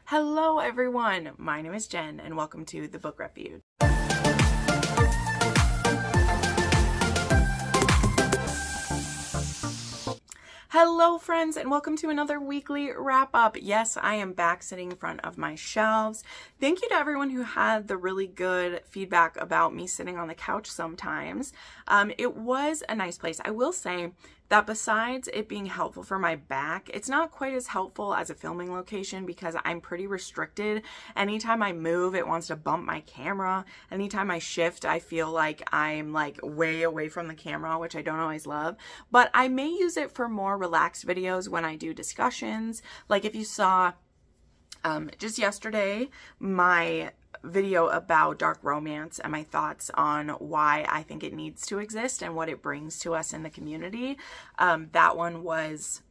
Hello everyone, my name is Jen and welcome to the Book Refuge. Hello friends and welcome to another weekly wrap up. Yes, I am back sitting in front of my shelves. Thank you to everyone who had the really good feedback about me sitting on the couch sometimes. It was a nice place. I will say that besides it being helpful for my back, it's not quite as helpful as a filming location because I'm pretty restricted. Anytime I move, it wants to bump my camera. Anytime I shift, I feel like I'm like way away from the camera, which I don't always love. But I may use it for more relaxed videos when I do discussions. Like if you saw just yesterday, my video about dark romance and my thoughts on why I think it needs to exist and what it brings to us in the community. That one was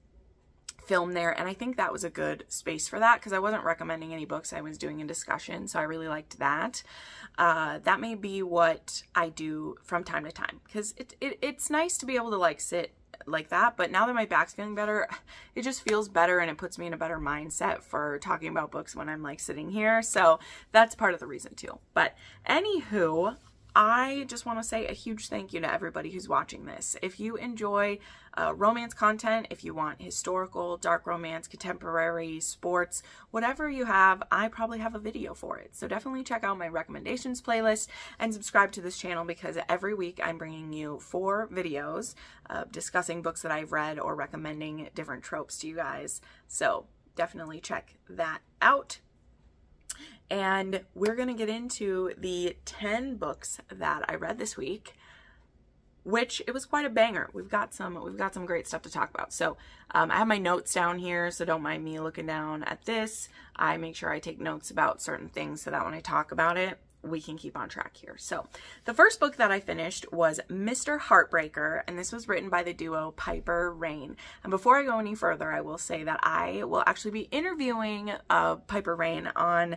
filmed there, and I think that was a good space for that because I wasn't recommending any books, I was doing a discussion, so I really liked that. That may be what I do from time to time because it's nice to be able to like sit like that, but now that my back's feeling better, it just feels better and it puts me in a better mindset for talking about books when I'm like sitting here. So that's part of the reason too. But anywho, I just want to say a huge thank you to everybody who's watching this. If you enjoy romance content, if you want historical, dark romance, contemporary, sports, whatever you have, I probably have a video for it. So definitely check out my recommendations playlist and subscribe to this channel because every week I'm bringing you 4 videos discussing books that I've read or recommending different tropes to you guys. So definitely check that out. And we're going to get into the 10 books that I read this week, which it was quite a banger. We've got some great stuff to talk about. So I have my notes down here, so don't mind me looking down at this. I make sure I take notes about certain things so that when I talk about it, we can keep on track here. So the first book that I finished was Mr. Heartbreaker, and this was written by the duo Piper Rain. And before I go any further, I will say that I will actually be interviewing Piper Rain on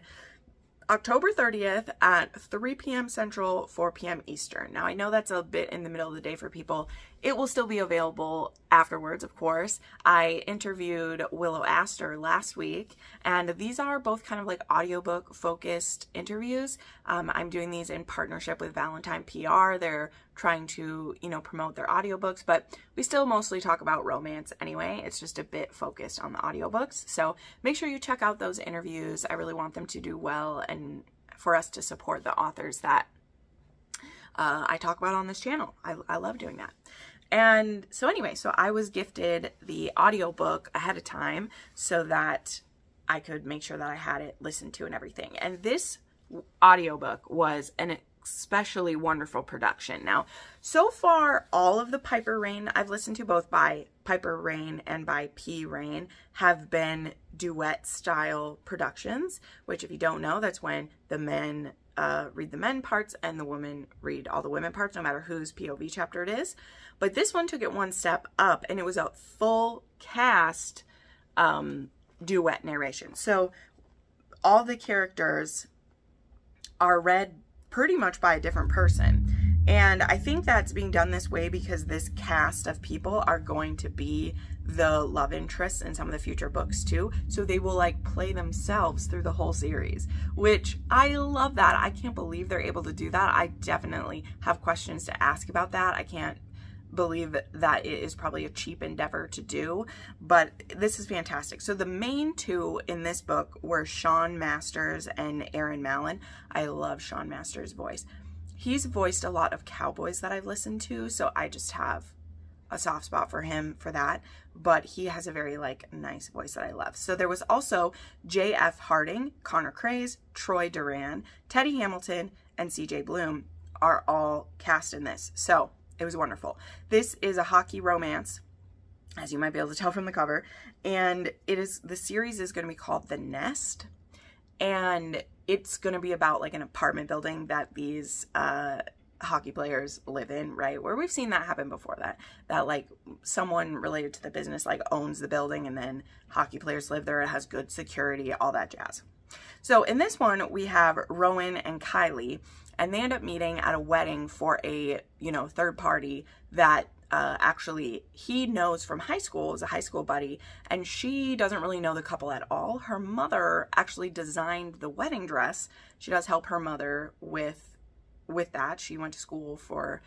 October 30th at 3 p.m. Central, 4 p.m. Eastern. Now, I know that's a bit in the middle of the day for people. It will still be available afterwards, of course. I interviewed Willow Astor last week, and these are both kind of like audiobook focused interviews. I'm doing these in partnership with Valentine PR. They're trying to, promote their audiobooks, but we still mostly talk about romance anyway. It's just a bit focused on the audiobooks. So make sure you check out those interviews. I really want them to do well and for us to support the authors that I talk about on this channel. I love doing that. And so anyway, so I was gifted the audiobook ahead of time so that I could make sure that I had it listened to and everything. And this audiobook was an especially wonderful production. Now, so far, all of the Piper Rain I've listened to, both by Piper Rain and by P. Rain, have been duet style productions, which if you don't know, that's when the men read the men parts and the women read all the women parts, no matter whose POV chapter it is. But this one took it one step up, and it was a full cast duet narration. So all the characters are read pretty much by a different person. And I think that's being done this way because this cast of people are going to be the love interests in some of the future books too. So they will like play themselves through the whole series, which I love that. I can't believe they're able to do that. I definitely have questions to ask about that. I can't believe that it is probably a cheap endeavor to do, but this is fantastic. So the main two in this book were Sean Masters and Aaron Mallon. I love Sean Masters' voice. He's voiced a lot of cowboys that I've listened to, so I just have a soft spot for him for that, but he has a very like nice voice that I love. So there was also J.F. Harding, Connor Craze, Troy Duran, Teddy Hamilton, and C.J. Bloom are all cast in this. So it was wonderful. This is a hockey romance, as you might be able to tell from the cover, and the series is going to be called The Nest, and it's going to be about like an apartment building that these hockey players live in, right? Where we've seen that happen before, that like someone related to the business like owns the building and then hockey players live there. It has good security, all that jazz. So in this one, we have Rowan and Kylie, and they end up meeting at a wedding for a, third party that actually, he knows from high school, is a high school buddy, and she doesn't really know the couple at all. Her mother actually designed the wedding dress. She does help her mother with that. She went to school for,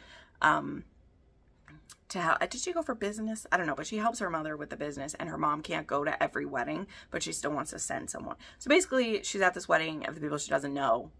did she go for business? I don't know, but she helps her mother with the business, and her mom can't go to every wedding, but she still wants to send someone. So basically, she's at this wedding of the people she doesn't know,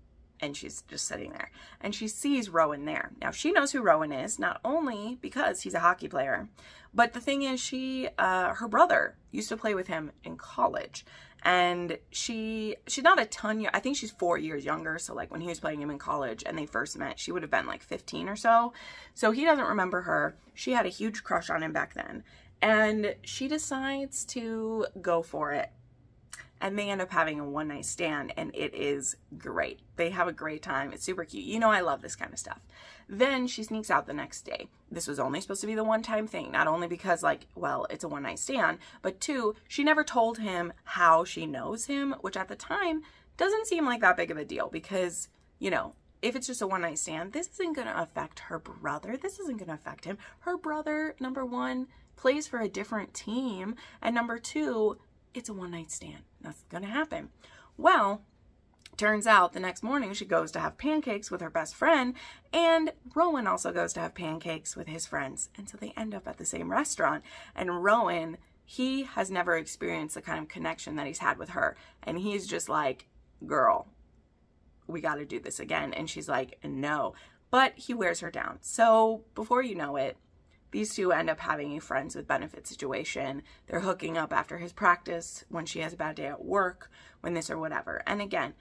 and she's just sitting there, and she sees Rowan there. Now, she knows who Rowan is, not only because he's a hockey player, but the thing is, her brother used to play with him in college, and she's not a ton, I think she's 4 years younger, so like when he was playing him in college and they first met, she would have been like 15 or so, so he doesn't remember her. She had a huge crush on him back then, and she decides to go for it, and they end up having a one-night stand, and it is great. They have a great time. It's super cute. You know I love this kind of stuff. Then she sneaks out the next day. This was only supposed to be the one-time thing, not only because, like, well, it's a one-night stand, but two, she never told him how she knows him, which at the time doesn't seem like that big of a deal because, you know, if it's just a one-night stand, this isn't going to affect her brother. This isn't going to affect him. Her brother, number one, plays for a different team, and number two, it's a one-night stand. That's going to happen. Well, turns out the next morning she goes to have pancakes with her best friend, and Rowan also goes to have pancakes with his friends. And so they end up at the same restaurant. And Rowan, he has never experienced the kind of connection that he's had with her. And he's just like, girl, we got to do this again. And she's like, no. But he wears her down. So before you know it, these two end up having a friends with benefits situation. They're hooking up after his practice, when she has a bad day at work, when this or whatever. And again,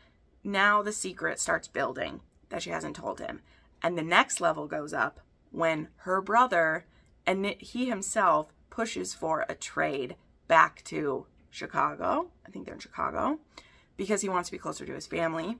now the secret starts building that she hasn't told him. And the next level goes up when her brother and he himself pushes for a trade back to Chicago. I think they're in Chicago because he wants to be closer to his family.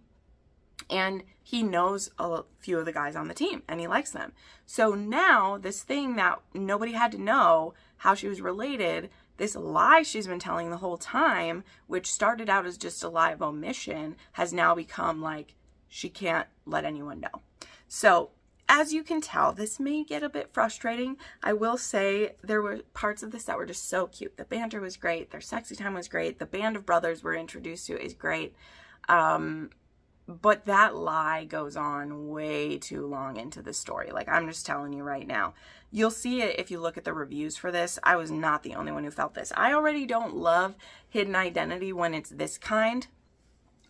And he knows a few of the guys on the team and he likes them. So now this thing that nobody had to know how she was related, this lie she's been telling the whole time, which started out as just a lie of omission, has now become like she can't let anyone know. So as you can tell, this may get a bit frustrating. I will say there were parts of this that were just so cute. The banter was great. Their sexy time was great. The band of brothers we're introduced to is great. But that lie goes on way too long into the story. Like, I'm just telling you right now. You'll see it if you look at the reviews for this. I was not the only one who felt this. I already don't love hidden identity when it's this kind.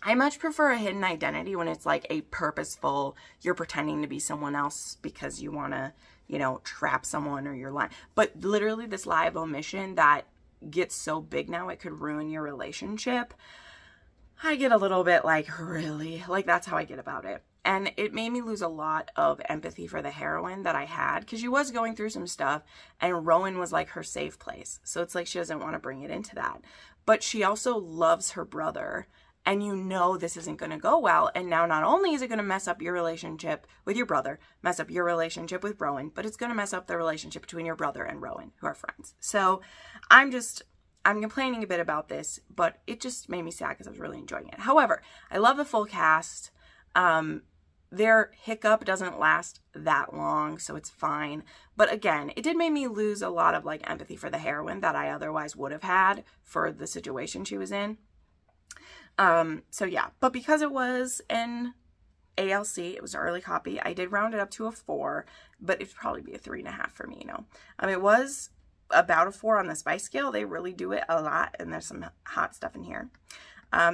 I much prefer a hidden identity when it's like a purposeful, you're pretending to be someone else because you want to, you know, trap someone or you're lying. But literally this lie of omission that gets so big now it could ruin your relationship. I get a little bit like, really? Like, that's how I get about it. And it made me lose a lot of empathy for the heroine that I had, because she was going through some stuff and Rowan was like her safe place. So it's like she doesn't want to bring it into that. But she also loves her brother, and you know this isn't going to go well. And now not only is it going to mess up your relationship with your brother, mess up your relationship with Rowan, but it's going to mess up the relationship between your brother and Rowan, who are friends. So I'm complaining a bit about this, but it just made me sad because I was really enjoying it. However, I love the full cast. Their hiccup doesn't last that long, so it's fine. But again, it did make me lose a lot of like empathy for the heroine that I otherwise would have had for the situation she was in. So yeah, but because it was an ALC, it was an early copy, I did round it up to a 4, but it'd probably be a 3.5 for me, you know. It was about a 4 on the spice scale. They really do it a lot, and there's some hot stuff in here.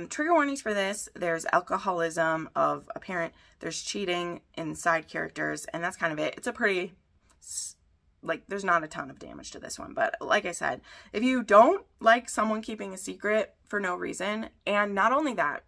Trigger warnings for this: there's alcoholism of a parent, there's cheating in side characters, and that's kind of it. It's a pretty, like, there's not a ton of damage to this one, but like I said, if you don't like someone keeping a secret for no reason, and not only that,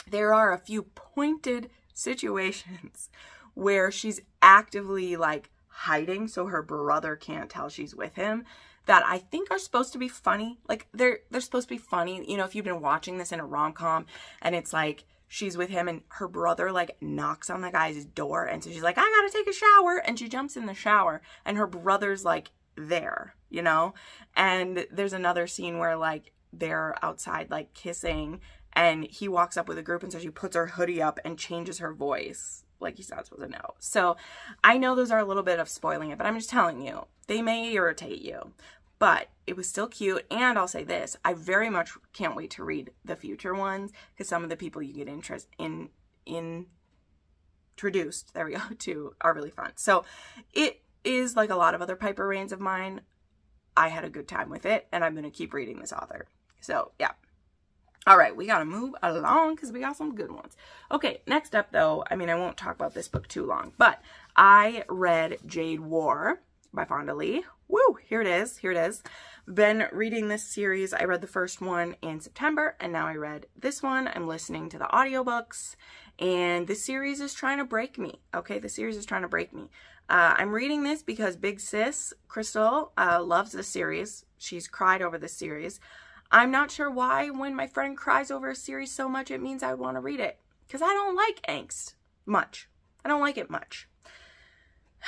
there are a few pointed situations where she's actively like hiding so her brother can't tell she's with him, that I think are supposed to be funny. Like, they're supposed to be funny. You know, if you've been watching this in a rom-com and it's like she's with him and her brother like knocks on the guy's door, and so she's like, I gotta take a shower, and she jumps in the shower and her brother's like there, you know. And there's another scene where like they're outside like kissing, and he walks up with a group, and so she puts her hoodie up and changes her voice like he's not supposed to know. So I know those are a little bit of spoiling it, but I'm just telling you, they may irritate you. But it was still cute, and I'll say this, I very much can't wait to read the future ones, because some of the people you get introduced, there we go, to are really fun. So it is like a lot of other Piper Reigns of mine. I had a good time with it, and I'm going to keep reading this author. So, yeah. All right, we got to move along because we got some good ones. Okay, next up, though, I mean, I won't talk about this book too long, but I read Jade War by Fonda Lee. Woo, here it is. Here it is. Been reading this series. I read the first one in September, and now I read this one. I'm listening to the audiobooks, and this series is trying to break me. Okay, the series is trying to break me. I'm reading this because big sis, Crystal, loves this series. She's cried over this series. I'm not sure why when my friend cries over a series so much, it means I want to read it. Because I don't like angst much. I don't like it much.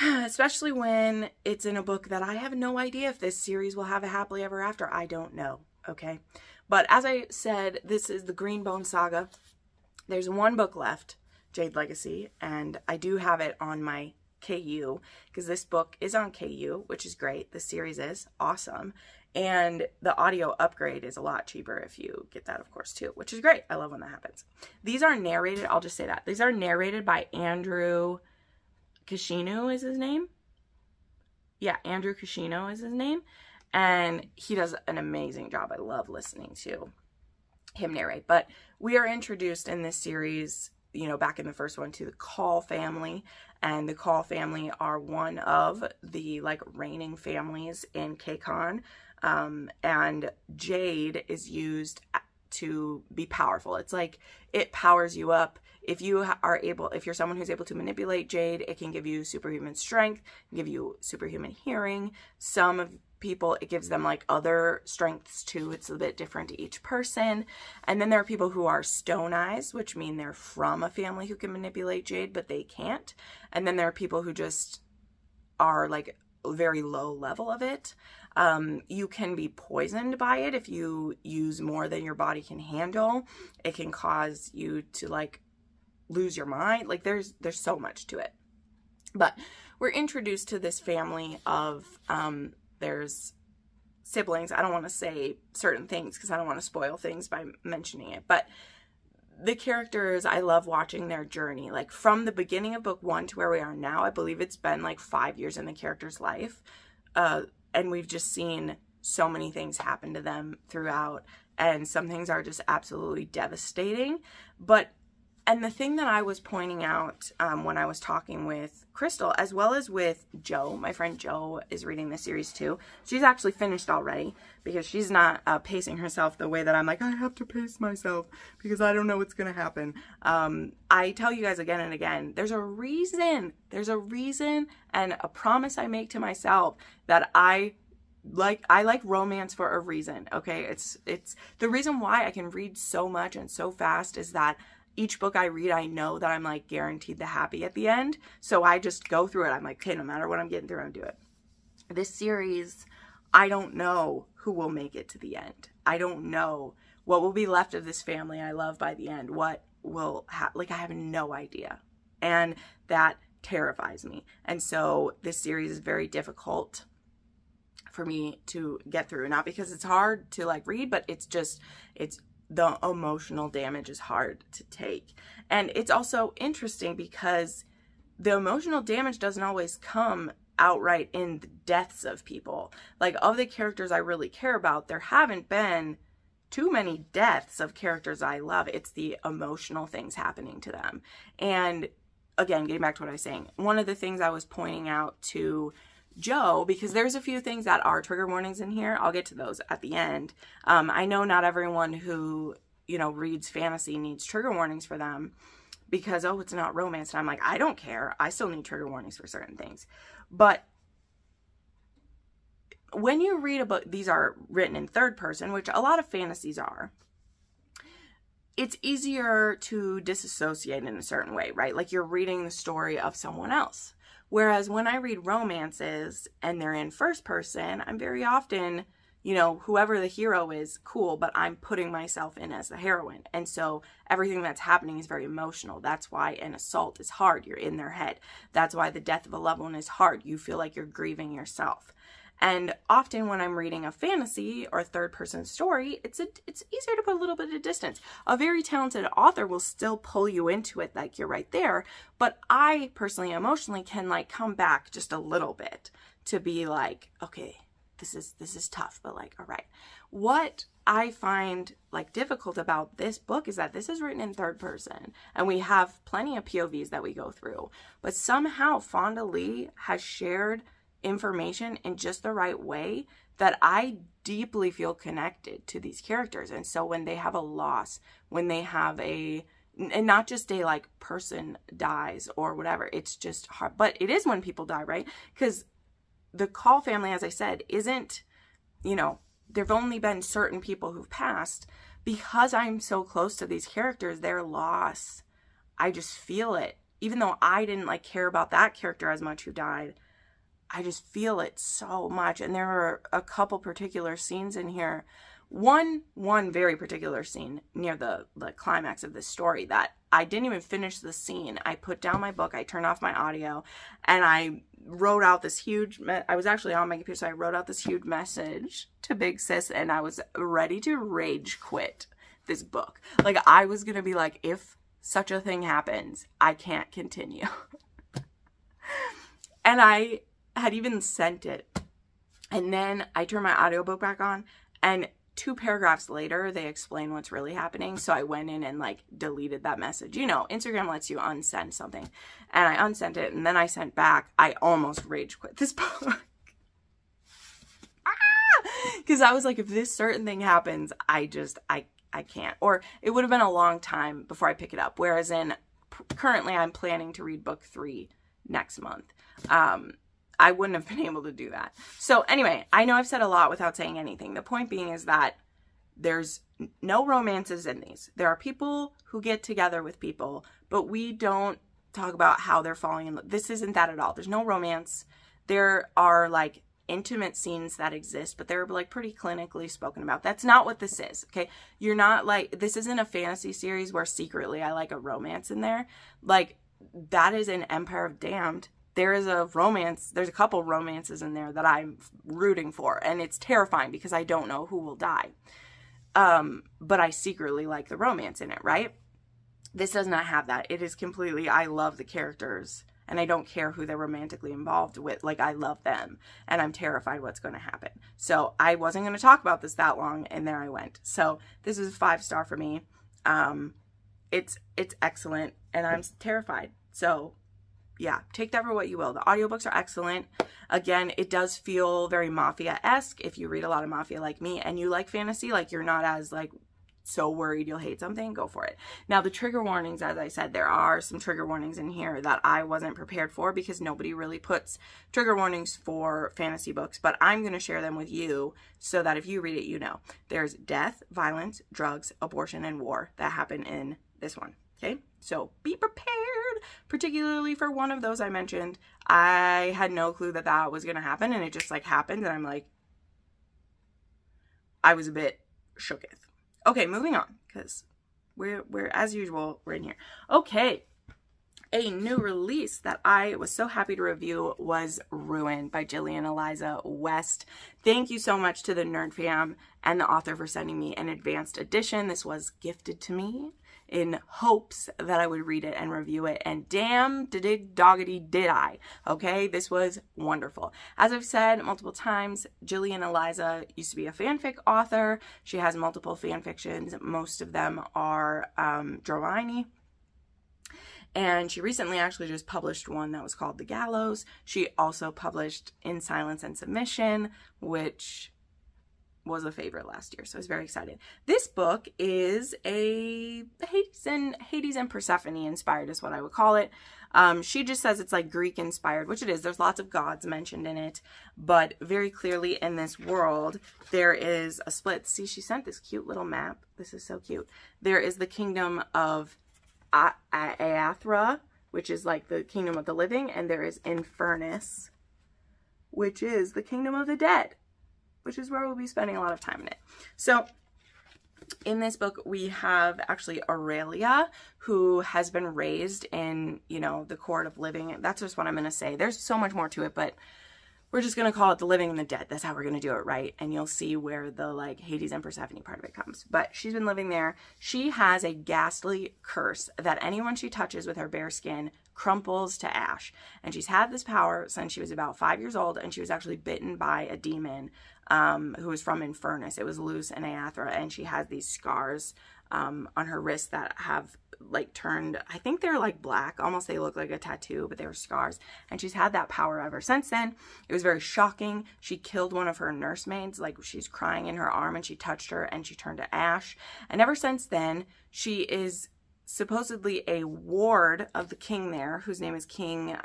Especially when it's in a book that I have no idea if this series will have a happily ever after. I don't know. Okay. But as I said, this is the Greenbone Saga. There's one book left, Jade Legacy, and I do have it on my KU because this book is on KU, which is great. The series is awesome. And the audio upgrade is a lot cheaper if you get that, of course, too, which is great. I love when that happens. These are narrated. I'll just say that. These are narrated by Andrew Kishino is his name. Yeah, Andrew Kishino is his name. And he does an amazing job. I love listening to him narrate. But we are introduced in this series, you know, back in the first one, to the Call family. And the Call family are one of the, like, reigning families in K-Con. And Jade is used to be powerful. It's like it powers you up. If you are able, if you're someone who's able to manipulate Jade, it can give you superhuman strength, give you superhuman hearing. Some of people, it gives them like other strengths too. It's a bit different to each person. And then there are people who are stone eyes, which mean they're from a family who can manipulate Jade, but they can't. And then there are people who just are like very low level of it. You can be poisoned by it if you use more than your body can handle. It can cause you to like lose your mind. Like there's so much to it. But we're introduced to this family of there's siblings. I don't want to say certain things because I don't want to spoil things by mentioning it, but the characters, I love watching their journey, like from the beginning of book 1 to where we are now. I believe it's been like 5 years in the character's life. And we've just seen so many things happen to them throughout. And some things are just absolutely devastating. And the thing that I was pointing out when I was talking with Crystal, as well as with Joe, my friend Joe is reading this series too. She's actually finished already because she's not pacing herself the way that I'm like, I have to pace myself because I don't know what's going to happen. I tell you guys again and again, there's a reason and a promise I make to myself that I like romance for a reason. Okay. It's the reason why I can read so much and so fast is that each book I read, I know that I'm like guaranteed the happy at the end. So I just go through it. I'm like, okay, no matter what I'm getting through, I'm gonna do it. This series, I don't know who will make it to the end. I don't know what will be left of this family I love by the end. What will like, I have no idea. And that terrifies me. And so this series is very difficult for me to get through. Not because it's hard to like read, but it's the emotional damage is hard to take. And it's also interesting because the emotional damage doesn't always come outright in the deaths of people. Like, of the characters I really care about, there haven't been too many deaths of characters I love. It's the emotional things happening to them. And again, getting back to what I was saying, one of the things I was pointing out to Joe, because there's a few things that are trigger warnings in here. I'll get to those at the end. I know not everyone who, you know, reads fantasy needs trigger warnings for them because, oh, it's not romance. And I'm like, I don't care. I still need trigger warnings for certain things. But when you read a book, these are written in third person, which a lot of fantasies are. It's easier to disassociate in a certain way, right? Like you're reading the story of someone else. Whereas when I read romances and they're in first person, I'm very often you know, whoever the hero is, cool, but I'm putting myself in as the heroine. And so everything that's happening is very emotional. That's why an assault is hard. You're in their head. That's why the death of a loved one is hard. You feel like you're grieving yourself. And often when I'm reading a fantasy or a third-person story, it's easier to put a little bit of distance. A very talented author will still pull you into it like you're right there, but I personally emotionally can like come back just a little bit to be like, okay, this is tough, but like, all right. What I find like difficult about this book is that this is written in third person and we have plenty of POVs that we go through, but somehow Fonda Lee has shared information in just the right way that I deeply feel connected to these characters. And so when they have a loss, when they have and not just a like person dies or whatever, it's just hard, but it is when people die, right? Because the Call family, as I said, isn't, you know, there've only been certain people who've passed. Because I'm so close to these characters, their loss, I just feel it. Even though I didn't like care about that character as much who died, I just feel it so much. And there are a couple particular scenes in here. One very particular scene near the climax of this story that I didn't even finish the scene. I put down my book, I turned off my audio, and I wrote out this huge, I was actually on my computer, so I wrote out this huge message to Big Sis, and I was ready to rage quit this book. Like, I was going to be like, if such a thing happens, I can't continue. And I had even sent it. And then I turned my audiobook back on, and 2 paragraphs later, they explain what's really happening. So I went in and like deleted that message. You know, Instagram lets you unsend something. And I unsent it, and then I sent back, I almost rage quit this book. Because I was like, if this certain thing happens, I can't. Or it would have been a long time before I pick it up. Whereas currently I'm planning to read book 3 next month. I wouldn't have been able to do that. So anyway, I know I've said a lot without saying anything. The point being is that there's no romances in these. There are people who get together with people, but we don't talk about how they're falling in love. This isn't that at all. There's no romance. There are like intimate scenes that exist, but they're like pretty clinically spoken about. That's not what this is, okay? You're not like, this isn't a fantasy series where secretly I like a romance in there. Like, that is an Empire of Damned. There is a romance, there's a couple romances in there that I'm rooting for, and it's terrifying because I don't know who will die. But I secretly like the romance in it, right? This does not have that. It is completely, I love the characters, and I don't care who they're romantically involved with. Like, I love them, and I'm terrified what's going to happen. So I wasn't going to talk about this that long, and there I went. So this is a 5-star for me. It's excellent, and I'm terrified. So yeah, take that for what you will. The audiobooks are excellent. Again, it does feel very Mafia-esque. If you read a lot of Mafia like me and you like fantasy, like you're not as like so worried you'll hate something, go for it. Now, the trigger warnings, as I said, there are some trigger warnings in here that I wasn't prepared for because nobody really puts trigger warnings for fantasy books, but I'm going to share them with you so that if you read it, you know. There's death, violence, drugs, abortion, and war that happen in this one. Okay, so be prepared, particularly for one of those I mentioned. I had no clue that that was going to happen, and it just like happened, and I'm like, I was a bit shooketh. Okay, moving on, because we're as usual, we're in here. Okay, a new release that I was so happy to review was Ruin by Jillian Eliza West. Thank you so much to the Nerd Fam and the author for sending me an advanced edition. This was gifted to me in hopes that I would read it and review it, and damn doggity did I. Okay, this was wonderful. As I've said multiple times, Jillian Eliza used to be a fanfic author. She has multiple fanfictions. Most of them are dramedy. And she recently actually just published one that was called The Gallows. She also published In Silence and Submission, which was a favorite last year, so I was very excited. This book is a Hades and Persephone inspired is what I would call it. She just says it's like Greek inspired, which it is. There's lots of gods mentioned in it, but very clearly in this world, there is a split. See, she sent this cute little map. This is so cute. There is the kingdom of Aethra, which is like the kingdom of the living, and there is Infernus, which is the kingdom of the dead. which is where we'll be spending a lot of time in it. So in this book, we have actually Aurelia, who has been raised in, you know, the court of living. That's just what I'm going to say. There's so much more to it, but we're just going to call it the living and the dead. That's how we're going to do it, right? And you'll see where the, like, Hades and Persephone part of it comes. But she's been living there. She has a ghastly curse that anyone she touches with her bare skin crumples to ash. And she's had this power since she was about 5 years old, and she was actually bitten by a demon who was from Infernus. It was Luce and Aethra, and she has these scars on her wrists that have like turned, I think they're like black, almost they look like a tattoo, but they were scars. And she's had that power ever since then. It was very shocking. She killed one of her nursemaids, like she's crying in her arm, and she touched her and she turned to ash. And ever since then, she is supposedly a ward of the king there, whose name is King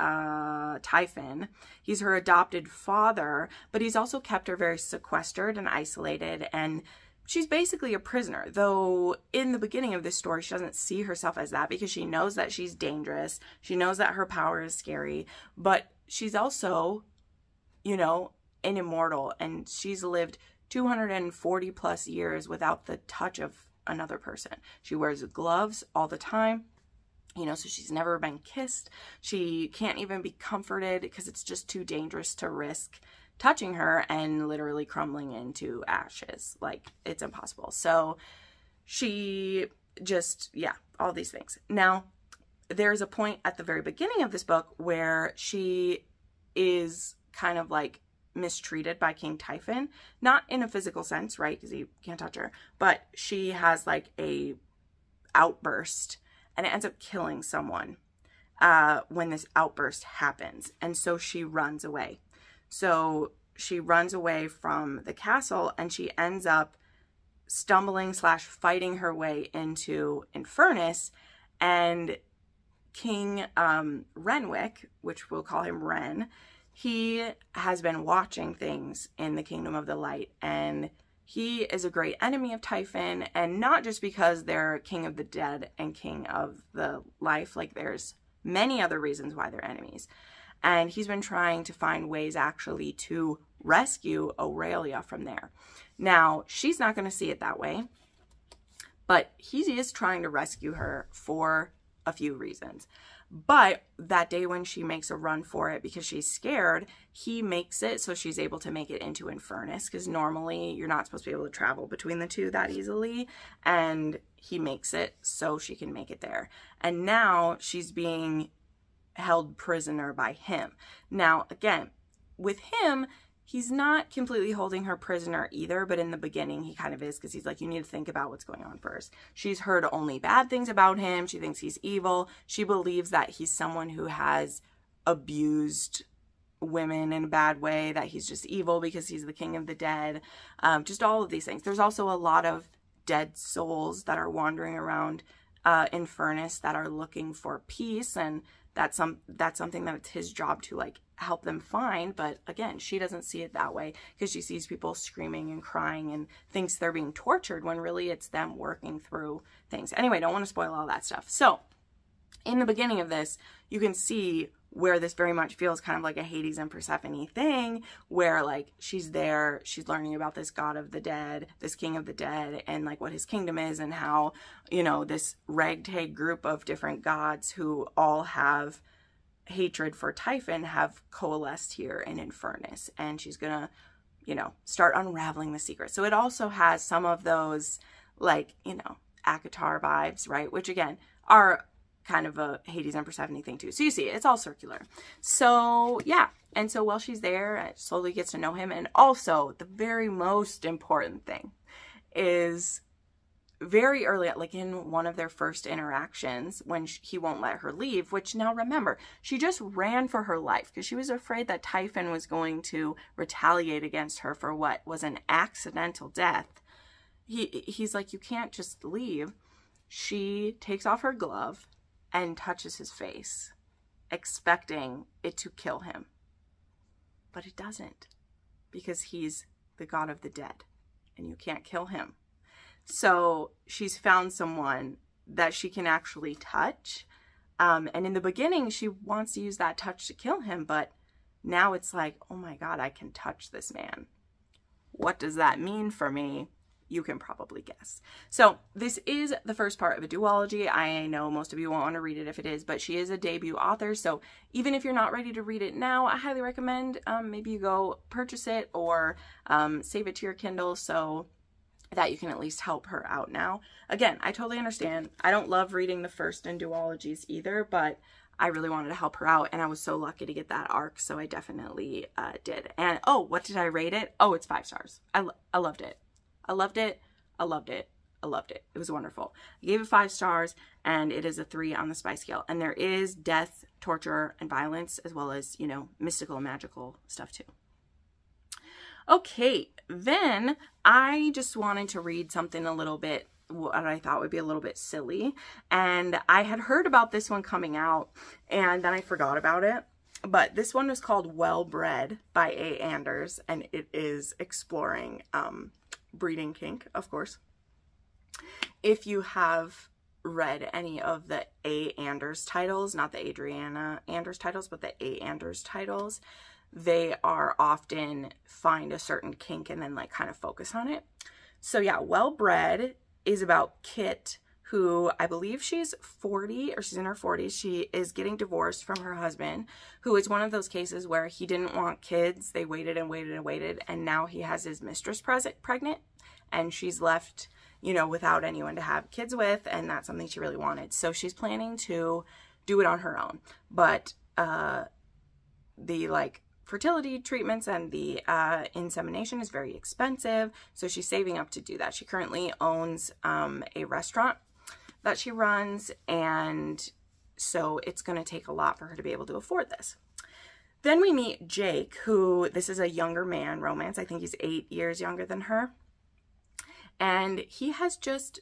Typhon. He's her adopted father, but he's also kept her very sequestered and isolated, and she's basically a prisoner, though in the beginning of this story, she doesn't see herself as that because she knows that she's dangerous. She knows that her power is scary, but she's also, you know, an immortal, and she's lived 240 plus years without the touch of another person. She wears gloves all the time, you know, so she's never been kissed. She can't even be comforted because it's just too dangerous to risk touching her and literally crumbling into ashes. Like, it's impossible. So she just, yeah, all these things. Now, there's a point at the very beginning of this book where she is kind of like mistreated by King Typhon, not in a physical sense, right, because he can't touch her, but she has like a outburst, and it ends up killing someone when this outburst happens. And so she runs away. So she runs away from the castle, and she ends up stumbling / fighting her way into Infernus, and King Renwick, which we'll call him Ren, he has been watching things in the Kingdom of the Light, and he is a great enemy of Typhon, and not just because they're king of the dead and king of the life, like there's many other reasons why they're enemies. And he's been trying to find ways actually to rescue Aurelia from there. Now, she's not going to see it that way, but he is trying to rescue her for a few reasons. But that day when she makes a run for it because she's scared, he makes it so she's able to make it into Infernus, because normally you're not supposed to be able to travel between the two that easily. And he makes it so she can make it there. And now she's being held prisoner by him. Now, again, with him, he's not completely holding her prisoner either, but in the beginning he kind of is, because he's like, you need to think about what's going on first. She's heard only bad things about him. She thinks he's evil. She believes that he's someone who has abused women in a bad way, that he's just evil because he's the king of the dead. Just all of these things. There's also a lot of dead souls that are wandering around Infernus that are looking for peace, and that's something that it's his job to like help them find. But again, she doesn't see it that way because she sees people screaming and crying and thinks they're being tortured when really it's them working through things. Anyway, don't want to spoil all that stuff. So in the beginning of this, you can see where this very much feels kind of like a Hades and Persephone thing, where like she's there, she's learning about this god of the dead, this king of the dead, and like what his kingdom is, and how, you know, this ragtag group of different gods who all have hatred for Typhon have coalesced here in Infernus, and she's gonna, you know, start unraveling the secret. So it also has some of those like, you know, ACOTAR vibes, right, which again are kind of a Hades and Persephone thing too. So you see, it's all circular. So yeah, and so while she's there, it slowly gets to know him. And also the very most important thing is very early, like in one of their first interactions, when he won't let her leave, which now remember, she just ran for her life because she was afraid that Typhon was going to retaliate against her for what was an accidental death. He's like, you can't just leave. She takes off her glove and touches his face, expecting it to kill him. But it doesn't, because he's the god of the dead, and you can't kill him. So she's found someone that she can actually touch. And in the beginning, she wants to use that touch to kill him, but now it's like, oh my God, I can touch this man. What does that mean for me? You can probably guess. So this is the first part of a duology. I know most of you won't want to read it if it is, but she is a debut author. So even if you're not ready to read it now, I highly recommend maybe you go purchase it or save it to your Kindle so that you can at least help her out now. Again, I totally understand. I don't love reading the first in duologies either, but I really wanted to help her out, and I was so lucky to get that arc, so I definitely did. And oh, what did I rate it? Oh, it's 5 stars. I loved it. I loved it. I loved it. I loved it. It was wonderful. I gave it 5 stars, and it is a 3 on the spice scale. And there is death, torture, and violence, as well as, you know, mystical and magical stuff too. Okay, then I just wanted to read something a little bit, what I thought would be a little bit silly. And I had heard about this one coming out, and then I forgot about it. But this one is called Well Bred by A. Anders, and it is exploring breeding kink, of course. If you have read any of the A. Anders titles, not the Adriana Anders titles, but the A. Anders titles, they are often find a certain kink and then like kind of focus on it. So yeah, Well Bred is about Kit, who I believe she's 40 or she's in her 40s. She is getting divorced from her husband, who is one of those cases where he didn't want kids. They waited and waited and waited, and now he has his mistress pregnant, and she's left, you know, without anyone to have kids with, and that's something she really wanted. So she's planning to do it on her own, but the like fertility treatments and the insemination is very expensive, so she's saving up to do that. She currently owns a restaurant that she runs, and so it's going to take a lot for her to be able to afford this. Then we meet Jake, who, this is a younger man romance. I think he's 8 years younger than her. And he has just,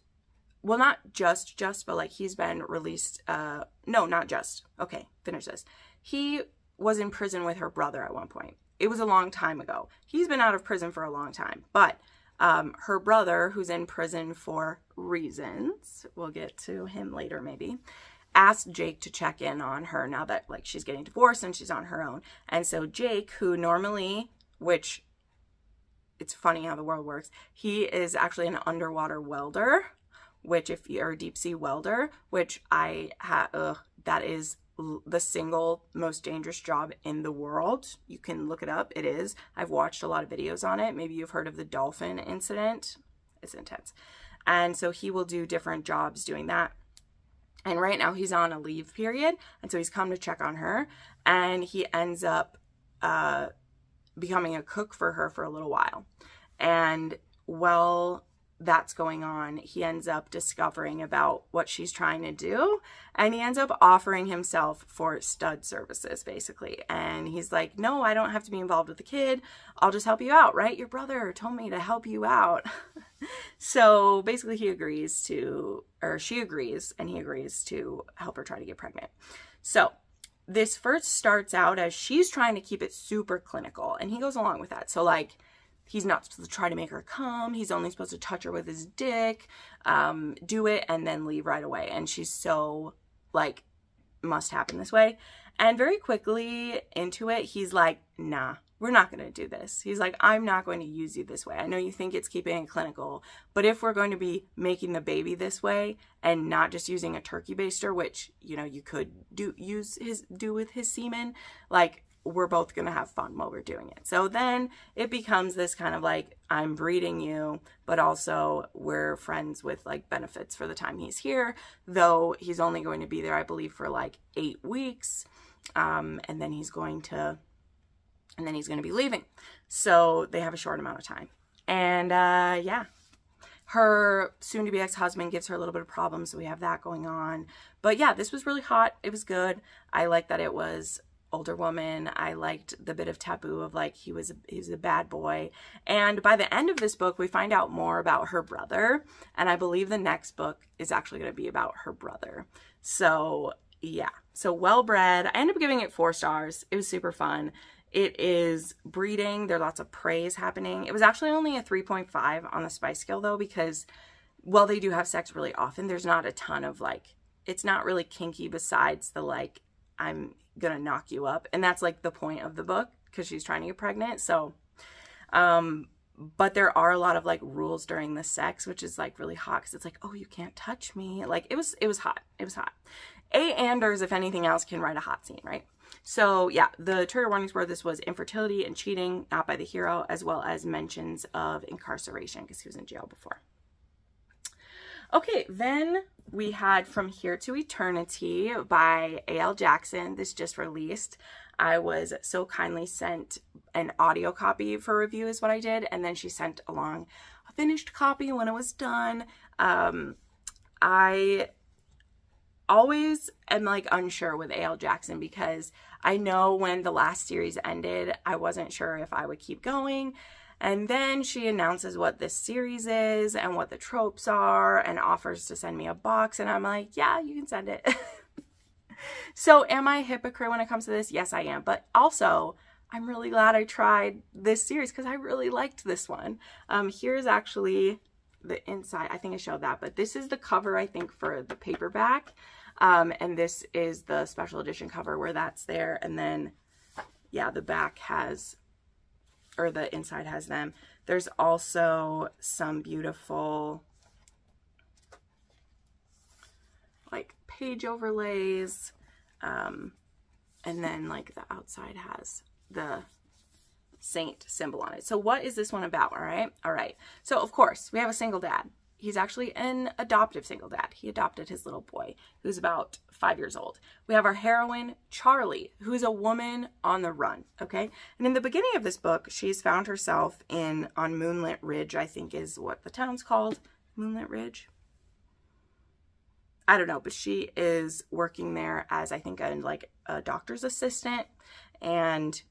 well, not just, but like he's been released, no, not just. Okay, finish this. He was in prison with her brother at one point. It was a long time ago. He's been out of prison for a long time, but her brother, who's in prison for reasons, we'll get to him later maybe, asked Jake to check in on her now that like she's getting divorced and she's on her own. And so Jake, who normally, which it's funny how the world works, he is actually an underwater welder, which if you're a deep sea welder, which I have, that is the single most dangerous job in the world. You can look it up. It is. I've watched a lot of videos on it. Maybe you've heard of the dolphin incident. It's intense. And so he will do different jobs doing that. And right now he's on a leave period. And so he's come to check on her. And he ends up becoming a cook for her for a little while. And while that's going on, he ends up discovering about what she's trying to do, and he ends up offering himself for stud services basically. And he's like, no, I don't have to be involved with the kid, I'll just help you out, right? Your brother told me to help you out. So basically he agrees to, or she agrees, and he agrees to help her try to get pregnant. So this first starts out as she's trying to keep it super clinical, and he goes along with that. So like, he's not supposed to try to make her come. He's only supposed to touch her with his dick, do it, and then leave right away. And she's so, like, must happen this way. And very quickly into it, he's like, nah, we're not going to do this. He's like, I'm not going to use you this way. I know you think it's keeping it clinical, but if we're going to be making the baby this way and not just using a turkey baster, which, you know, you could do with his semen, like, we're both going to have fun while we're doing it. So then it becomes this kind of like, I'm breeding you, but also we're friends with like benefits for the time he's here, though he's only going to be there, I believe, for like 8 weeks. And then he's going to be leaving. So they have a short amount of time. And yeah, her soon-to-be ex-husband gives her a little bit of problems, so we have that going on. But yeah, this was really hot. It was good. I like that it was older woman. I liked the bit of taboo of like he's a bad boy. And by the end of this book, we find out more about her brother, and I believe the next book is actually going to be about her brother. So yeah, so Well Bred. I ended up giving it 4 stars. It was super fun. It is breeding. There's lots of praise happening. It was actually only a 3.5 on the spice scale though, because while they do have sex really often, there's not a ton of like, it's not really kinky besides the like, I'm gonna knock you up, and that's like the point of the book because she's trying to get pregnant. So But there are a lot of like rules during the sex, which is like really hot because it's like, oh, you can't touch me. Like it was hot. It was hot. A. Anders, if anything else, can write a hot scene, right? So yeah, the trigger warnings were this was infertility and cheating, not by the hero, as well as mentions of incarceration because he was in jail before. Okay, then we had From Here to Eternity by A.L. Jackson. This just released. I was so kindly sent an audio copy for review is what I did. And then she sent along a finished copy when it was done. I always am like unsure with A.L. Jackson because I know when the last series ended, I wasn't sure if I would keep going. And then she announces what this series is and what the tropes are and offers to send me a box. And I'm like, yeah, you can send it. So am I a hypocrite when it comes to this? Yes, I am. But also, I'm really glad I tried this series because I really liked this one. Here's actually the inside. I think I showed that. But this is the cover, I think, for the paperback. And this is the special edition cover where that's there. And then, yeah, the back has... or the inside has them. There's also some beautiful like page overlays. And then like the outside has the saint symbol on it. So what is this one about? All right. So of course we have a single dad. He's actually an adoptive single dad. He adopted his little boy who's about 5 years old. We have our heroine, Charlie, who is a woman on the run, okay? And in the beginning of this book, she's found herself on Moonlit Ridge, I think is what the town's called. Moonlit Ridge? I don't know, but she is working there as, I think, a doctor's assistant. And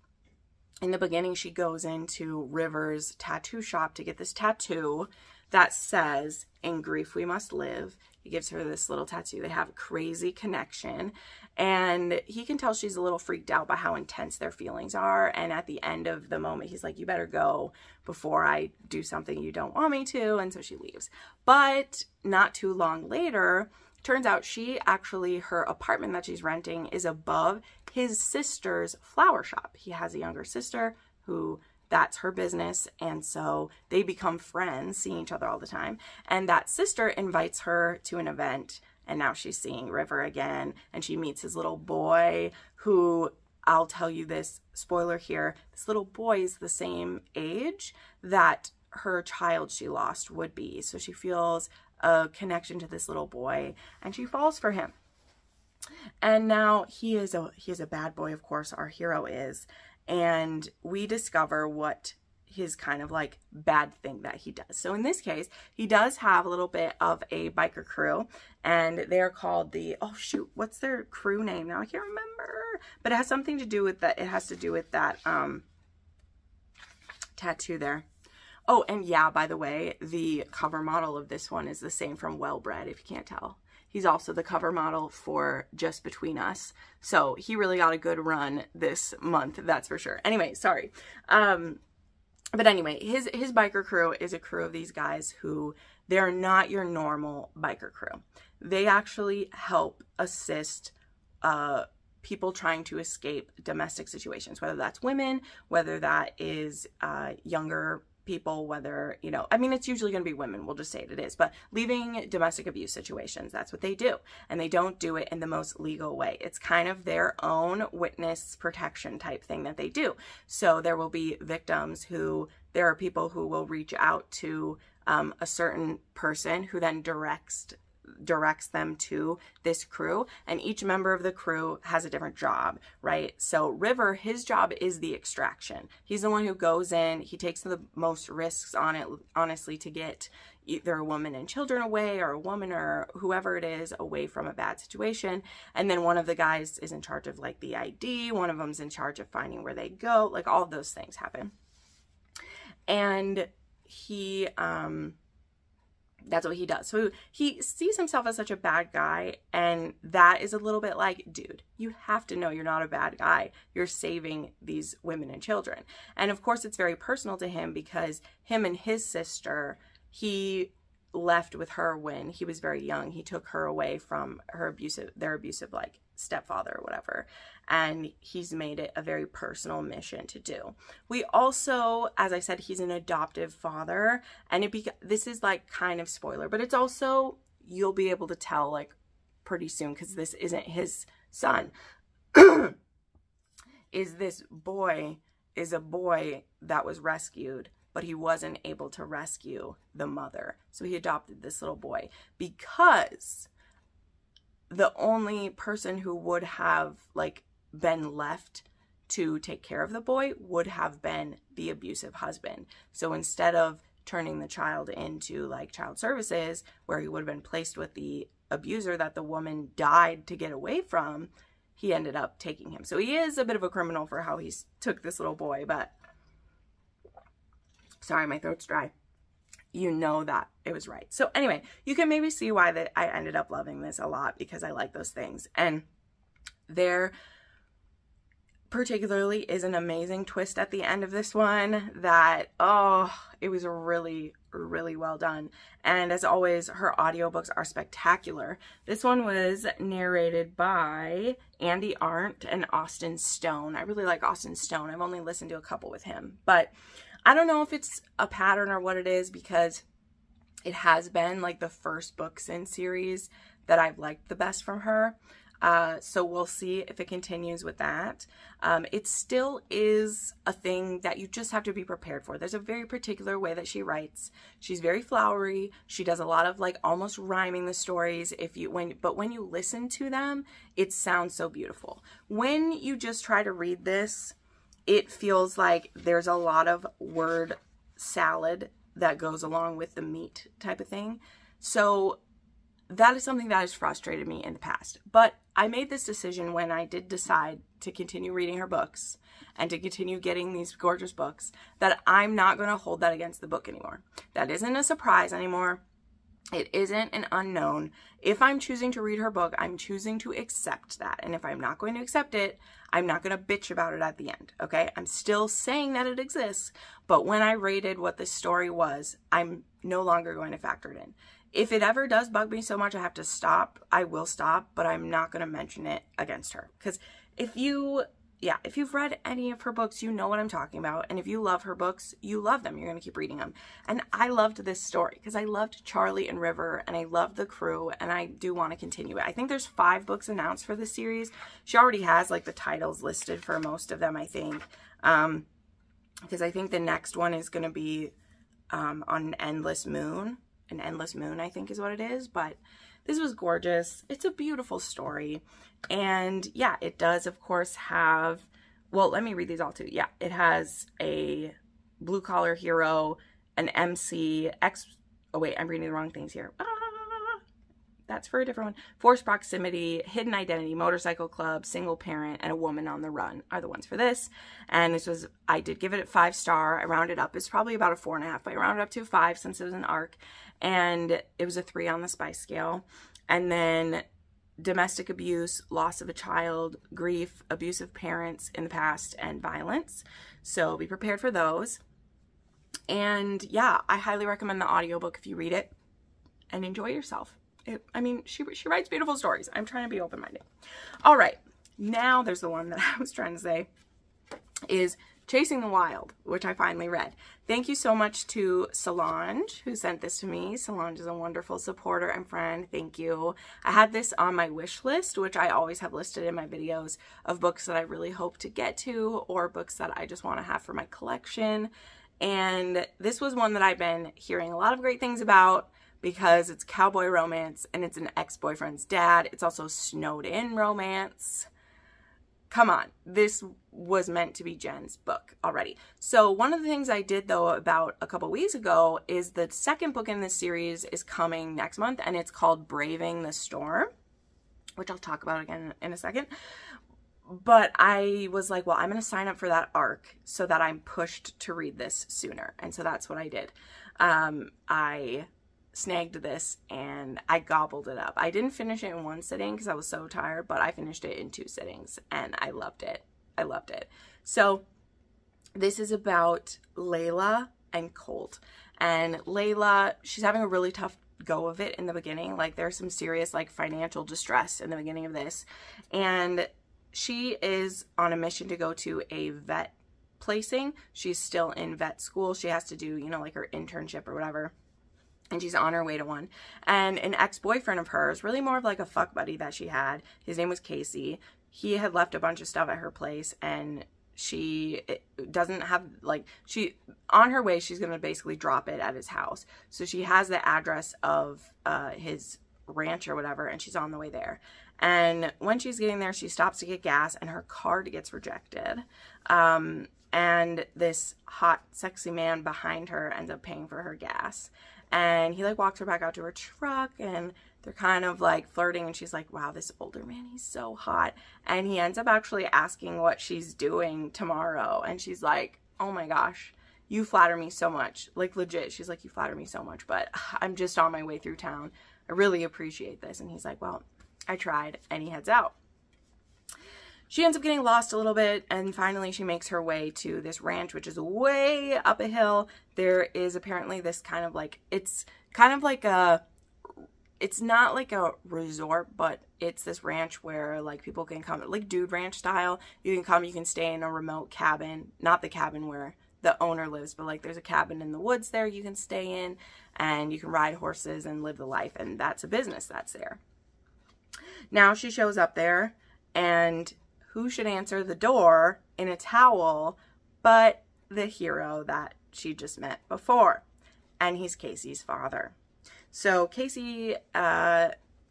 in the beginning, she goes into River's tattoo shop to get this tattoo that says, "In grief we must live." He gives her this little tattoo. They have a crazy connection. And he can tell she's a little freaked out by how intense their feelings are. And at the end of the moment, he's like, you better go before I do something you don't want me to. And so she leaves. But not too long later, turns out her apartment that she's renting is above his sister's flower shop. He has a younger sister who... that's her business, and so they become friends, seeing each other all the time. And that sister invites her to an event, and now she's seeing River again, and she meets his little boy, who, I'll tell you this, spoiler here, this little boy is the same age that her child she lost would be. So she feels a connection to this little boy, and she falls for him. And now he is a bad boy, of course, our hero is. And we discover what his kind of like bad thing that he does. So in this case, he does have a little bit of a biker crew, and they're called the, oh shoot, what's their crew name now? I can't remember, but it has something to do with that. It has to do with that tattoo there. Oh, and yeah, by the way, the cover model of this one is the same from Well Bred, if you can't tell. He's also the cover model for Just Between Us. So he really got a good run this month, that's for sure. Anyway, sorry. But anyway, his biker crew is a crew of these guys who, they're not your normal biker crew. They actually help assist people trying to escape domestic situations, whether that's women, whether that is younger people, whether, you know, I mean, it's usually going to be women, we'll just say it is, but leaving domestic abuse situations, that's what they do. And they don't do it in the most legal way. It's kind of their own witness protection type thing that they do. So there will be victims there are people who will reach out to a certain person who then directs them to this crew, and each member of the crew has a different job, right? So River, his job is the extraction. He's the one who goes in, he takes the most risks on it, honestly, to get either a woman and children away, or a woman or whoever it is away from a bad situation. And then one of the guys is in charge of like the ID, one of them's in charge of finding where they go, like all of those things happen. And he that's what he does. So he sees himself as such a bad guy, and that is a little bit like, dude, you have to know you're not a bad guy. You're saving these women and children. And of course, it's very personal to him because him and his sister, he left with her when he was very young. He took her away from their abusive like stepfather or whatever. And he's made it a very personal mission to do. We also, as I said, he's an adoptive father, and this is like kind of spoiler, but it's also, you'll be able to tell like pretty soon, because this isn't his son. This boy is a boy that was rescued, but he wasn't able to rescue the mother. So he adopted this little boy because the only person who would have like been left to take care of the boy would have been the abusive husband. So instead of turning the child into like child services, where he would have been placed with the abuser that the woman died to get away from, he ended up taking him. So he is a bit of a criminal for how he took this little boy, but sorry, my throat's dry. You know that it was right. So anyway, you can maybe see why that I ended up loving this a lot, because I like those things. And there particularly is an amazing twist at the end of this one that, oh, it was really, really well done. And as always, her audiobooks are spectacular. This one was narrated by Andy Arndt and Austin Stone. I really like Austin Stone. I've only listened to a couple with him, but I don't know if it's a pattern or what it is, because it has been like the first books in series that I've liked the best from her. So we'll see if it continues with that. It still is a thing that you just have to be prepared for. There's a very particular way that she writes. She's very flowery. She does a lot of like almost rhyming the stories. But when you listen to them, it sounds so beautiful. When you just try to read this, it feels like there's a lot of word salad that goes along with the meat type of thing. So that is something that has frustrated me in the past. But I made this decision when I did decide to continue reading her books and to continue getting these gorgeous books, that I'm not going to hold that against the book anymore. That isn't a surprise anymore. It isn't an unknown. If I'm choosing to read her book, I'm choosing to accept that. And if I'm not going to accept it, I'm not going to bitch about it at the end, okay? I'm still saying that it exists, but when I rated what the story was, I'm no longer going to factor it in. If it ever does bug me so much I have to stop, I will stop, but I'm not going to mention it against her. Because if you've read any of her books, you know what I'm talking about. And if you love her books, you love them. You're going to keep reading them. And I loved this story because I loved Charlie and River, and I loved the crew, and I do want to continue it. I think there's 5 books announced for this series. She already has like the titles listed for most of them, I think. Because I think the next one is going to be on An Endless Moon. An Endless Moon, I think is what it is. But this was gorgeous. It's a beautiful story. And yeah, it does, of course, have, well, let me read these all too. Yeah, it has a blue-collar hero, an MC, oh wait, I'm reading the wrong things here. That's for a different one. Forced proximity, hidden identity, motorcycle club, single parent, and a woman on the run are the ones for this. And this was, I did give it a 5-star. I rounded up. It's probably about a 4.5, but I rounded up to a 5 since it was an arc. And it was a 3 on the spice scale. And then domestic abuse, loss of a child, grief, abusive parents in the past, and violence. So be prepared for those. And yeah, I highly recommend the audiobook if you read it and enjoy yourself. I mean, she writes beautiful stories. I'm trying to be open-minded. All right, now there's the one that I was trying to say is Chasing the Wild, which I finally read. Thank you so much to Solange, who sent this to me. Solange is a wonderful supporter and friend. Thank you. I had this on my wish list, which I always have listed in my videos, of books that I really hope to get to, or books that I just want to have for my collection. And this was one that I've been hearing a lot of great things about, because it's cowboy romance and it's an ex-boyfriend's dad. It's also snowed in romance. Come on, this was meant to be Jenn's book already. So one of the things I did though about a couple weeks ago is the second book in this series is coming next month, and it's called Braving the Storm, which I'll talk about again in a second. But I was like, well, I'm going to sign up for that arc so that I'm pushed to read this sooner. And so that's what I did. I snagged this and I gobbled it up. I didn't finish it in one sitting because I was so tired, but I finished it in 2 sittings and I loved it. I loved it. So this is about Layla and Colt. And Layla, she's having a really tough go of it in the beginning. Like, there's some serious, like, financial distress in the beginning of this. And she is on a mission to go to a vet placing. She's still in vet school. She has to do, you know, like her internship or whatever. And she's on her way to one. And an ex-boyfriend of hers, really more of like a fuck buddy that she had, his name was Casey. He had left a bunch of stuff at her place, and she doesn't have, like, on her way, she's going to basically drop it at his house. So she has the address of his ranch or whatever, and she's on the way there. And when she's getting there, she stops to get gas, and her card gets rejected. And this hot, sexy man behind her ends up paying for her gas. And he, like, walks her back out to her truck, and they're kind of, like, flirting, and she's like, wow, this older man, he's so hot. And he ends up actually asking what she's doing tomorrow, and she's like, oh my gosh, you flatter me so much. Like, legit, she's like, you flatter me so much, but I'm just on my way through town. I really appreciate this. And he's like, well, I tried, and he heads out. She ends up getting lost a little bit, and finally she makes her way to this ranch, which is way up a hill. There is apparently this kind of like, it's kind of like a, it's not like a resort, but it's this ranch where, like, people can come, like dude ranch style. You can come, you can stay in a remote cabin, not the cabin where the owner lives, but like there's a cabin in the woods there you can stay in, and you can ride horses and live the life, and that's a business that's there. Now she shows up there, and who should answer the door in a towel but the hero that she just met before? And he's Casey's father. So Casey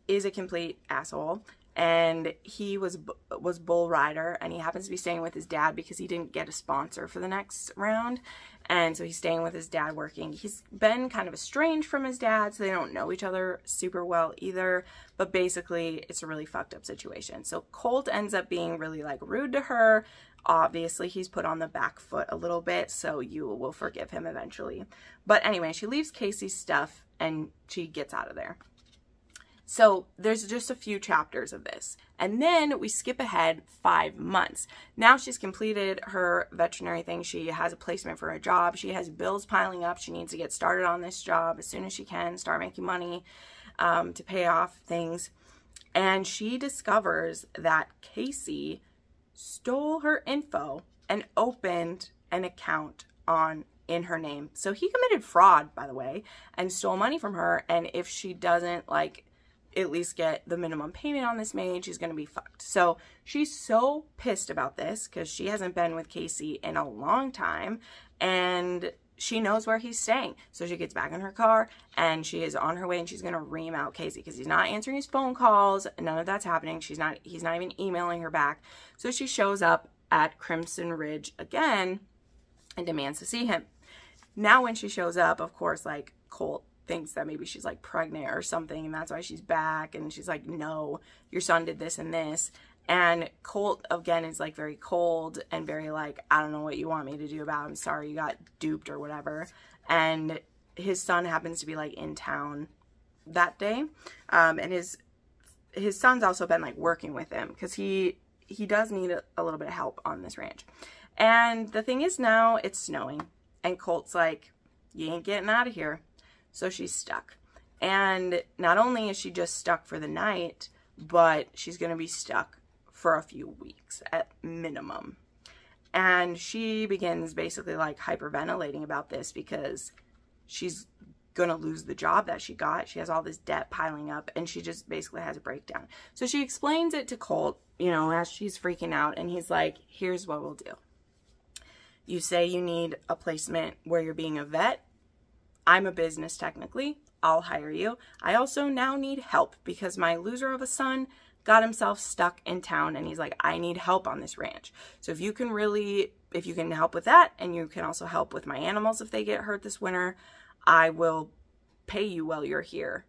is a complete asshole, and he was bull rider, and he happens to be staying with his dad because he didn't get a sponsor for the next round. And so he's staying with his dad working. He's been kind of estranged from his dad, so they don't know each other super well either. But basically, it's a really fucked up situation. So Colt ends up being really, like, rude to her. Obviously, he's put on the back foot a little bit, so you will forgive him eventually. But anyway, she leaves Casey's stuff, and she gets out of there. So there's just a few chapters of this. And then we skip ahead 5 months. Now she's completed her veterinary thing. She has a placement for a job. She has bills piling up. She needs to get started on this job as soon as she can, start making money to pay off things. And she discovers that Casey stole her info and opened an account in her name. So he committed fraud, by the way, and stole money from her. And if she doesn't, like, at least get the minimum payment on this maid, she's gonna be fucked. So she's so pissed about this because she hasn't been with Casey in a long time, and she knows where he's staying. So she gets back in her car, and she is on her way, and she's gonna ream out Casey because he's not answering his phone calls. None of that's happening. He's not even emailing her back. So she shows up at Crimson Ridge again and demands to see him. Now when she shows up, of course, like, Colt thinks that maybe she's, like, pregnant or something, and that's why she's back. And she's like, no, your son did this and this. And Colt, again, is, like, very cold and very, like, I don't know what you want me to do about it. I'm sorry you got duped or whatever. And his son happens to be, like, in town that day. And his son's also been, like, working with him because he does need a little bit of help on this ranch. And the thing is, now it's snowing, and Colt's like, you ain't getting out of here. So she's stuck. And not only is she just stuck for the night, but she's going to be stuck for a few weeks at minimum. And she begins basically, like, hyperventilating about this because she's going to lose the job that she got. She has all this debt piling up, and she just basically has a breakdown. So she explains it to Colt, you know, as she's freaking out, and he's like, here's what we'll do. You say you need a placement where you're being a vet. I'm a business technically. I'll hire you. I also now need help because my loser of a son got himself stuck in town, and he's like, I need help on this ranch. So if you can help with that, and you can also help with my animals if they get hurt this winter, I will pay you while you're here.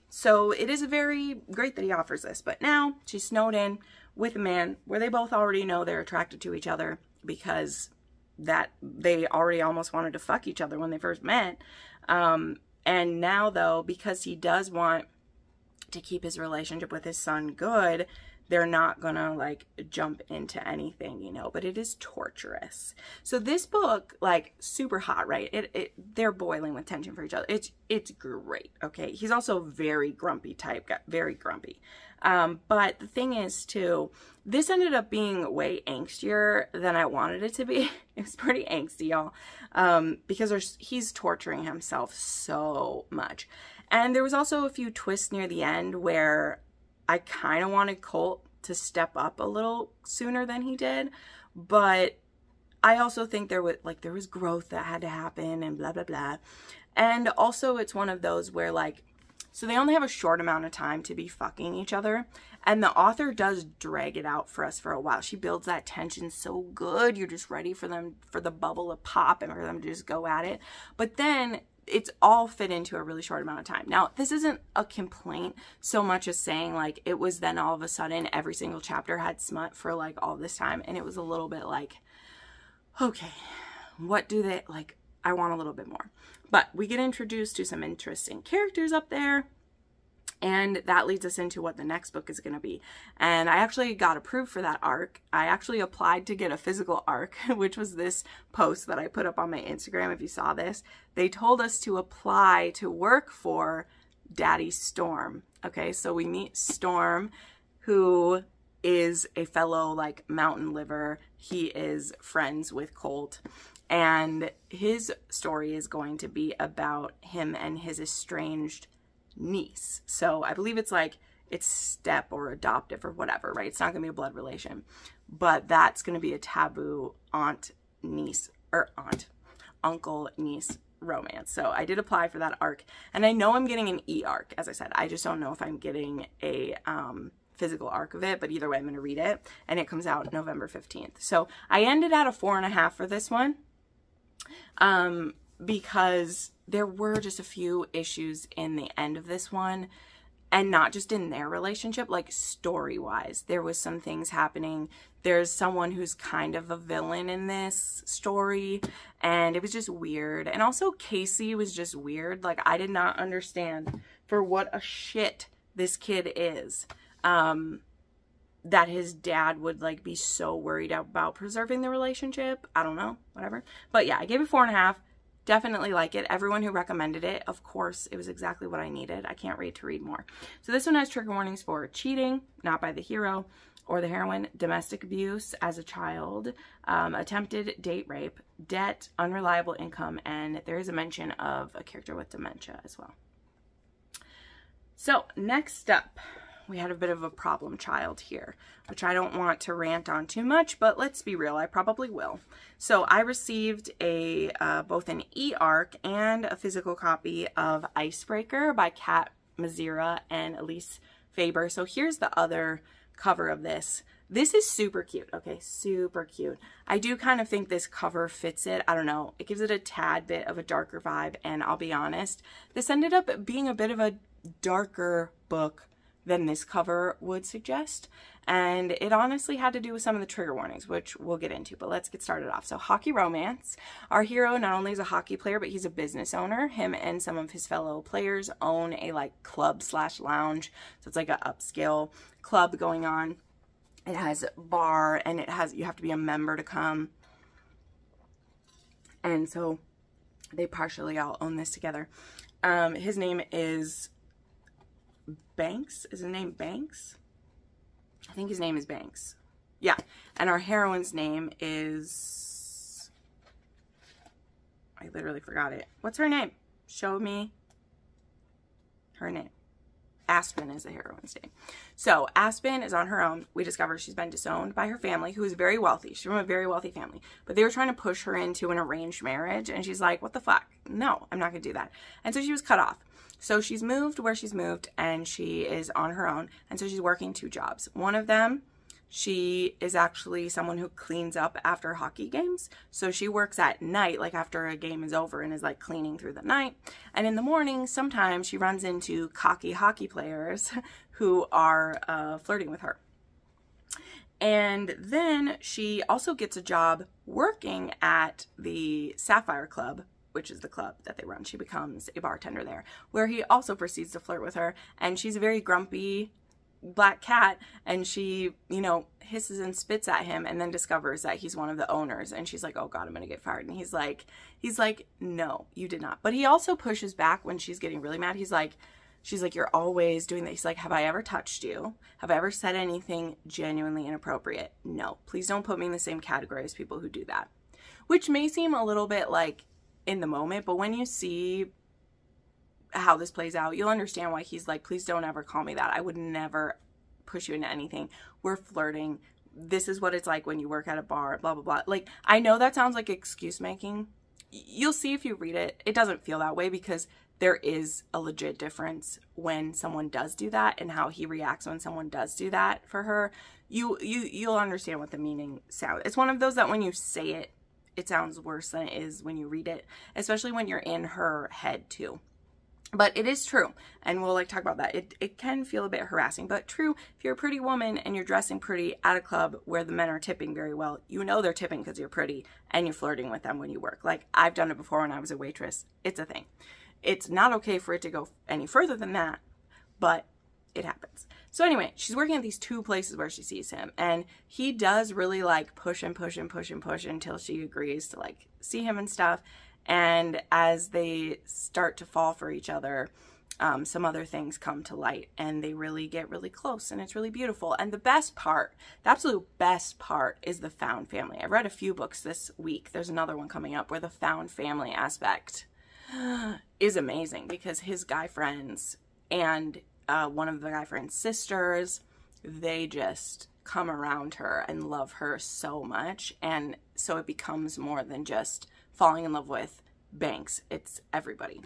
So it is very great that he offers this. But now she's snowed in with a man where they both already know they're attracted to each other because that they already almost wanted to fuck each other when they first met. And now, though, because he does want to keep his relationship with his son good, they're not gonna like jump into anything, you know, but it is torturous. So this book, like, super hot, right? They're boiling with tension for each other. It's great, okay? He's also very grumpy type, very grumpy. But the thing is too, this ended up being way angstier than I wanted it to be. It was pretty angsty, y'all, because he's torturing himself so much. And there was also a few twists near the end where I kind of wanted Colt to step up a little sooner than he did, but I also think there was growth that had to happen and blah, blah, blah. And also it's one of those where, like, so they only have a short amount of time to be fucking each other, and the author does drag it out for us for a while. She builds that tension so good. You're just ready for the bubble to pop and for them to just go at it. But then it's all fit into a really short amount of time. Now, this isn't a complaint so much as saying, like, it was then all of a sudden every single chapter had smut for like all this time, and it was a little bit like, okay, what do they, like, I want a little bit more. But we get introduced to some interesting characters up there, and that leads us into what the next book is going to be. And I actually got approved for that arc. I actually applied to get a physical arc, which was this post that I put up on my Instagram. If you saw this, they told us to apply to work for Daddy Storm. Okay, so we meet Storm, who is a fellow, like, mountain liver. He is friends with Colt, and his story is going to be about him and his estranged niece. So I believe it's like, it's step or adoptive or whatever, right? It's not gonna be a blood relation, but that's gonna be a taboo uncle niece romance. So I did apply for that arc, and I know I'm getting an e-arc. As I said, I just don't know if I'm getting a physical arc of it, but either way I'm gonna read it, and it comes out November 15th. So I ended at a 4.5 for this one, because there were just a few issues in the end of this one, and not just in their relationship, like story-wise. There was some things happening. There's someone who's kind of a villain in this story, and it was just weird. And also Casey was just weird. Like, I did not understand for what a shit this kid is, that his dad would, like, be so worried about preserving the relationship. I don't know, whatever. But yeah, I gave it 4.5. Definitely like it. Everyone who recommended it, of course, it was exactly what I needed. I can't wait to read more. So this one has trigger warnings for cheating, not by the hero or the heroine, domestic abuse as a child, attempted date rape, debt, unreliable income, and there is a mention of a character with dementia as well. So next up, we had a bit of a problem child here, which I don't want to rant on too much, but let's be real, I probably will. So I received both an e-arc and a physical copy of Icebreaker by Kat Mazira and Elise Faber. So here's the other cover of this. This is super cute, okay, super cute. I do kind of think this cover fits it. I don't know, it gives it a tad bit of a darker vibe, and I'll be honest, this ended up being a bit of a darker book than this cover would suggest, and it honestly had to do with some of the trigger warnings, which we'll get into, but let's get started off. So hockey romance. Our hero not only is a hockey player, but he's a business owner. Him and some of his fellow players own a, like, club/lounge, so it's like an upscale club going on. It has a bar, and you have to be a member to come, and so they partially all own this together. His name is Banks. Is his name Banks? I think his name is Banks. Yeah. And our heroine's name is... I literally forgot it. What's her name? Show me her name. Aspen is the heroine's name. So Aspen is on her own. We discover she's been disowned by her family, who is very wealthy. She's from a very wealthy family, but they were trying to push her into an arranged marriage, and she's like, what the fuck? No, I'm not gonna do that. And so she was cut off. So she's moved where she's moved, and she is on her own, and so she's working 2 jobs. One of them, she is actually someone who cleans up after hockey games. So she works at night, like after a game is over, and is like cleaning through the night. And in the morning, sometimes she runs into cocky hockey players who are flirting with her. And then she also gets a job working at the Sapphire Club which is the club that they run. She becomes a bartender there, where he also proceeds to flirt with her. And she's a very grumpy black cat, and she, you know, hisses and spits at him, and then discovers that he's one of the owners, and she's like, oh god, I'm gonna get fired. And he's like, no, you did not. But he also pushes back when she's getting really mad. She's like, you're always doing this. He's like, have I ever touched you? Have I ever said anything genuinely inappropriate? No. Please don't put me in the same category as people who do that. Which may seem a little bit like in the moment, but when you see how this plays out, you'll understand why he's like, please don't ever call me that. I would never push you into anything. We're flirting. This is what it's like when you work at a bar, blah, blah, blah. Like, I know that sounds like excuse making. You'll see if you read it. It doesn't feel that way, because there is a legit difference when someone does do that and how he reacts when someone does do that for her. You'll understand what the meaning sounds. It's one of those that when you say it, it sounds worse than it is when you read it, especially when you're in her head too. But it is true, and we'll like talk about that. It can feel a bit harassing, but true, if you're a pretty woman and you're dressing pretty at a club where the men are tipping very well, you know they're tipping because you're pretty and you're flirting with them when you work. Like, I've done it before when I was a waitress. It's a thing. It's not okay for it to go any further than that, but it happens. So anyway, she's working at these two places where she sees him, and he does really like push and push and push and push until she agrees to like see him and stuff. And as they start to fall for each other, some other things come to light, and they really get really close, and it's really beautiful. And the best part, the absolute best part, is the found family. I've read a few books this week. There's another one coming up where the found family aspect is amazing, because his guy friends and one of the guy friend's sisters, they just come around her and love her so much. And so it becomes more than just falling in love with Banks. It's everybody.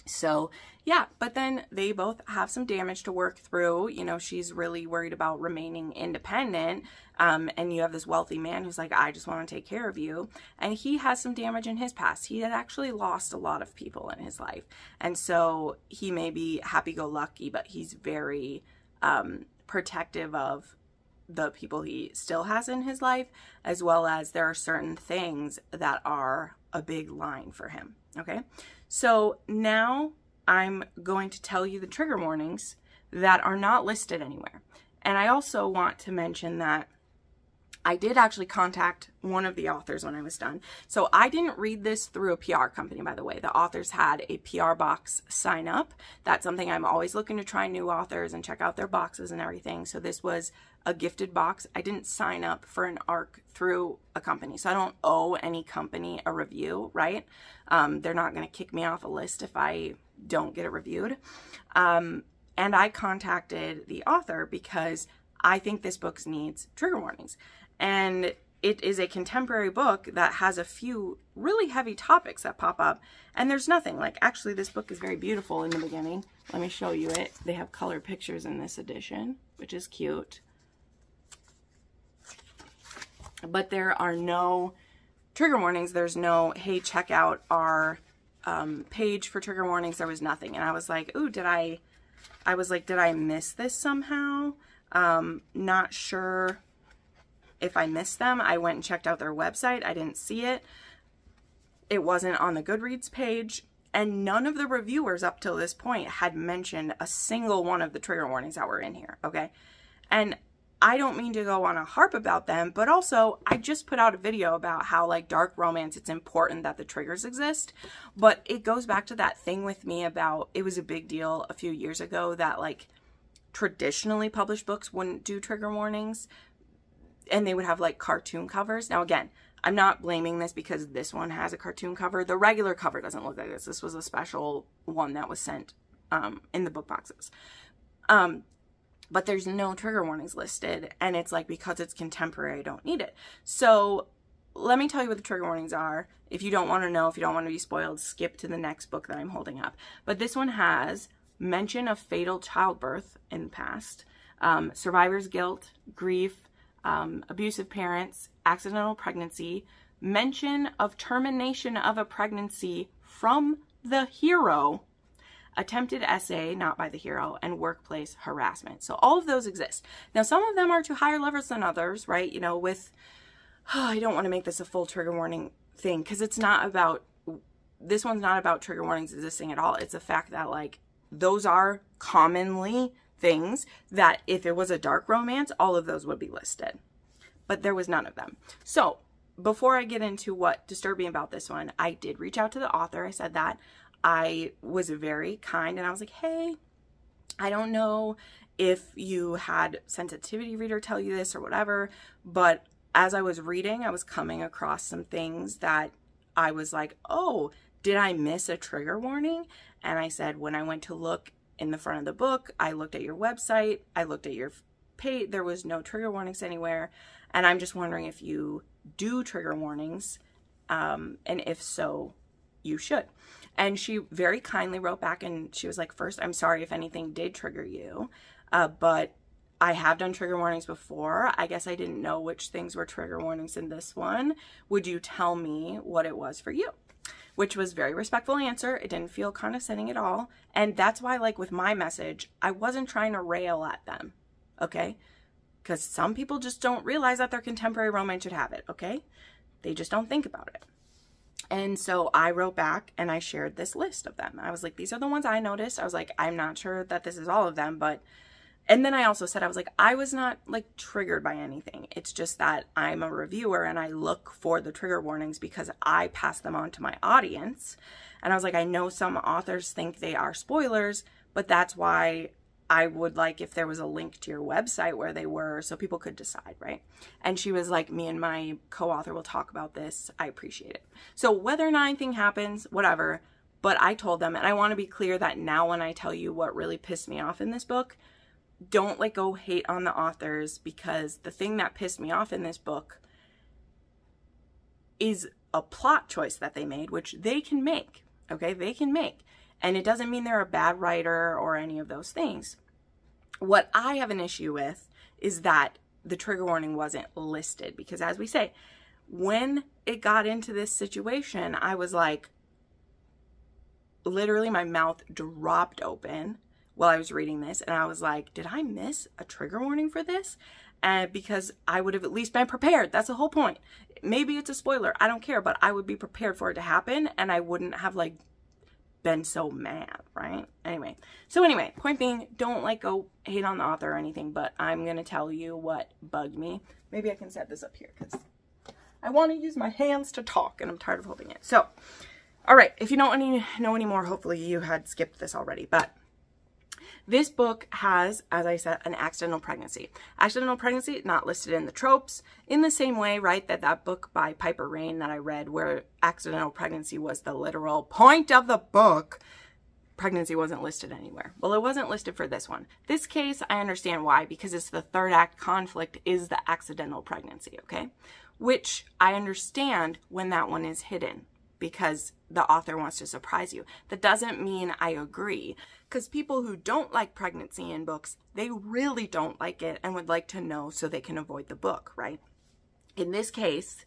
So yeah, but then they both have some damage to work through. You know, she's really worried about remaining independent. And you have this wealthy man who's like, I just want to take care of you. And he has some damage in his past. He had actually lost a lot of people in his life. And so he may be happy-go-lucky, but he's very protective of the people he still has in his life, as well as there are certain things that are a big line for him. Okay, so now I'm going to tell you the trigger warnings that are not listed anywhere. And I also want to mention that I did actually contact one of the authors when I was done. So I didn't read this through a PR company, by the way. The authors had a PR box sign up. That's something I'm always looking to try new authors and check out their boxes and everything. So this was a gifted box. I didn't sign up for an ARC through a company. So I don't owe any company a review, right? They're not going to kick me off a list if I don't get it reviewed. And I contacted the author because I think this book needs trigger warnings. And it is a contemporary book that has a few really heavy topics that pop up. And there's nothing. Like, actually, this book is very beautiful in the beginning. Let me show you it. They have color pictures in this edition, which is cute. But there are no trigger warnings. There's no, hey, check out our page for trigger warnings. There was nothing. And I was like, ooh, did I miss this somehow? Not sure if I missed them. I went and checked out their website. I didn't see it. It wasn't on the Goodreads page. And none of the reviewers up till this point had mentioned a single one of the trigger warnings that were in here, okay? And I don't mean to go on a harp about them, but also I just put out a video about how, like, dark romance, it's important that the triggers exist. But it goes back to that thing with me about, it was a big deal a few years ago that, like, traditionally published books wouldn't do trigger warnings, and they would have like cartoon covers. Now again, I'm not blaming this because this one has a cartoon cover. The regular cover doesn't look like this. This was a special one that was sent in the book boxes. But there's no trigger warnings listed, and it's like, because it's contemporary, I don't need it. So let me tell you what the trigger warnings are. If you don't want to know, if you don't want to be spoiled, skip to the next book that I'm holding up. But this one has mention of fatal childbirth in the past, survivor's guilt, grief, abusive parents, accidental pregnancy, mention of termination of a pregnancy from the hero, attempted essay not by the hero, and workplace harassment. So all of those exist. Now, some of them are to higher levels than others, right? You know, with, I don't want to make this a full trigger warning thing, because it's not about this one's not about trigger warnings existing at all. It's the fact that like those are commonly things that if it was a dark romance, all of those would be listed. But there was none of them. So before I get into what disturbed me about this one, I did reach out to the author. I said that I was very kind and I was like, hey, I don't know if you had sensitivity reader tell you this or whatever, but as I was reading, I was coming across some things that I was like, oh, did I miss a trigger warning? And I said, when I went to look in the front of the book, I looked at your website, I looked at your page, there was no trigger warnings anywhere. And I'm just wondering if you do trigger warnings, and if so, you should. And she very kindly wrote back and she was like, first, I'm sorry if anything did trigger you, but I have done trigger warnings before. I guess I didn't know which things were trigger warnings in this one. Would you tell me what it was for you? Which was very respectful answer. It didn't feel condescending at all. And that's why, like with my message, I wasn't trying to rail at them, okay? Because some people just don't realize that their contemporary romance should have it, okay? They just don't think about it. And so I wrote back and I shared this list of them. I was like, these are the ones I noticed. I was like, I'm not sure that this is all of them, but... And then I also said, I was like, I was not like triggered by anything. It's just that I'm a reviewer and I look for the trigger warnings because I pass them on to my audience. And I was like, I know some authors think they are spoilers, but that's why I would like if there was a link to your website where they were so people could decide, right? And she was like, me and my co-author will talk about this. I appreciate it. So whether or not anything happens, whatever, but I told them, and I want to be clear that now when I tell you what really pissed me off in this book, don't like go hate on the authors, because the thing that pissed me off in this book is a plot choice that they made, which they can make, okay? They can make. And it doesn't mean they're a bad writer or any of those things. What I have an issue with is that the trigger warning wasn't listed, because as we say, when it got into this situation, I was like, literally my mouth dropped open while I was reading this, and I was like, did I miss a trigger warning for this? And because I would have at least been prepared. That's the whole point. Maybe it's a spoiler, I don't care, but I would be prepared for it to happen and I wouldn't have like been so mad, right? Anyway, point being, don't like go hate on the author or anything, but I'm gonna tell you what bugged me. Maybe I can set this up here because I want to use my hands to talk and I'm tired of holding it. So, all right, if you don't know anymore, hopefully you had skipped this already, but this book has, as I said, an accidental pregnancy. Accidental pregnancy, not listed in the tropes, in the same way, right, that book by Piper Rain that I read where accidental pregnancy was the literal point of the book, pregnancy wasn't listed anywhere. Well, it wasn't listed for this one. This case, I understand why, because it's the third act conflict is the accidental pregnancy, okay? Which I understand when that one is hidden, because the author wants to surprise you. That doesn't mean I agree, because people who don't like pregnancy in books, they really don't like it and would like to know so they can avoid the book, right? In this case,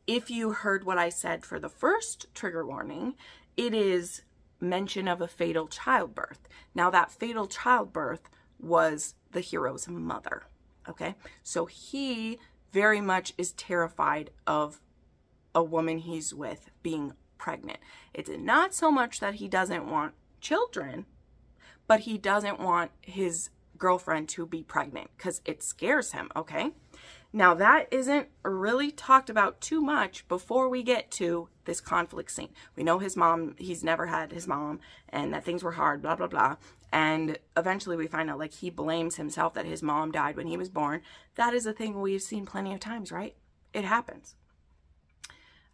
if you heard what I said for the first trigger warning, it is mention of a fatal childbirth. Now that fatal childbirth was the hero's mother, okay? So he very much is terrified of a woman he's with being pregnant. It's not so much that he doesn't want children, but he doesn't want his girlfriend to be pregnant because it scares him, okay? Now that isn't really talked about too much before we get to this conflict scene. We know his mom, he's never had his mom, and that things were hard, blah, blah, blah. And eventually we find out like he blames himself that his mom died when he was born. That is a thing we've seen plenty of times, right? It happens.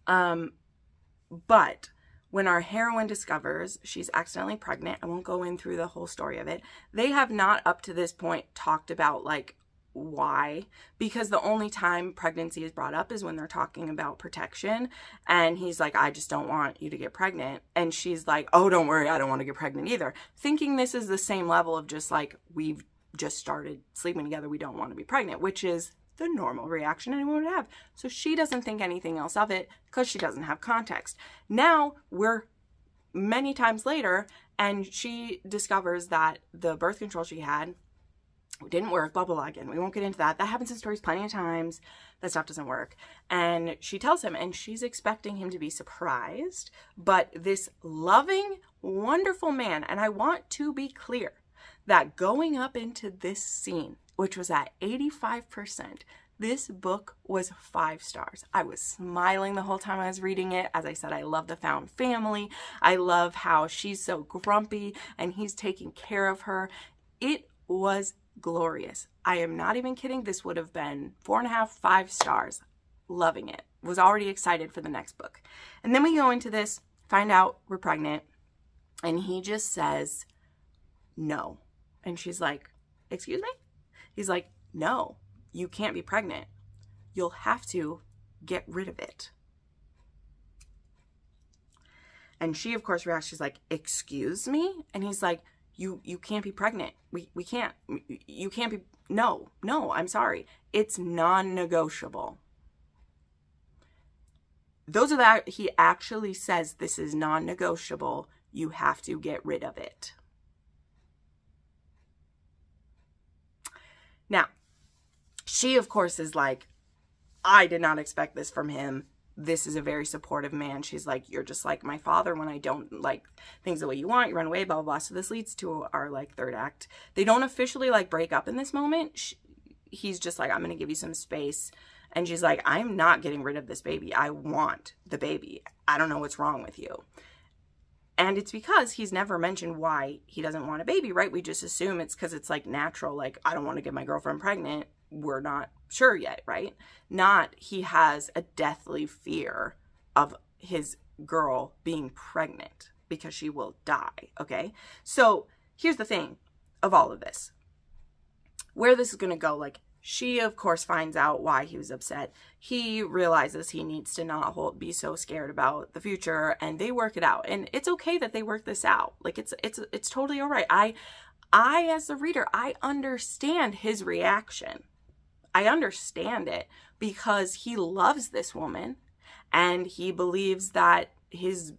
But when our heroine discovers she's accidentally pregnant, I won't go in through the whole story of it. They have not up to this point talked about like why, because the only time pregnancy is brought up is when they're talking about protection, and he's like, I just don't want you to get pregnant, and she's like, oh, don't worry, I don't want to get pregnant either, thinking this is the same level of just like, we've just started sleeping together, we don't want to be pregnant, which is the normal reaction anyone would have. So she doesn't think anything else of it because she doesn't have context. Now we're many times later and she discovers that the birth control she had It didn't work, blah, blah, blah. Again, we won't get into that. That happens in stories plenty of times. That stuff doesn't work. And she tells him, and she's expecting him to be surprised, but this loving, wonderful man, and I want to be clear that going up into this scene, which was at 85%, this book was 5 stars. I was smiling the whole time I was reading it. As I said, I love the found family. I love how she's so grumpy and he's taking care of her. It was glorious. I am not even kidding. This would have been 4.5, 5 stars. Loving it. Was already excited for the next book. And then we go into this, find out we're pregnant, and he just says, no. And she's like, excuse me? He's like, no, you can't be pregnant. You'll have to get rid of it. And she, of course, reacts. She's like, excuse me? And he's like, you can't be pregnant. We can't. You can't be. No, I'm sorry. It's non-negotiable. Those are that. He actually says this is non-negotiable. You have to get rid of it. Now, she, of course, is like, I did not expect this from him. This is a very supportive man. She's like, you're just like my father when I don't like things the way you want. You run away, blah, blah, blah. So this leads to our, like, third act. They don't officially, like, break up in this moment. He's just like, I'm going to give you some space. And she's like, I'm not getting rid of this baby. I want the baby. I don't know what's wrong with you. And it's because he's never mentioned why he doesn't want a baby, right? We just assume it's because it's, like, natural. Like, I don't want to get my girlfriend pregnant. We're not sure yet, right? Not he has a deathly fear of his girl being pregnant because she will die, okay? So here's the thing of all of this. Where this is going to go, like, she, of course, finds out why he was upset. He realizes he needs to not be so scared about the future, and they work it out. And it's okay that they work this out. Like, it's totally all right. I, as the reader, I understand his reaction. I understand it because he loves this woman and he believes that his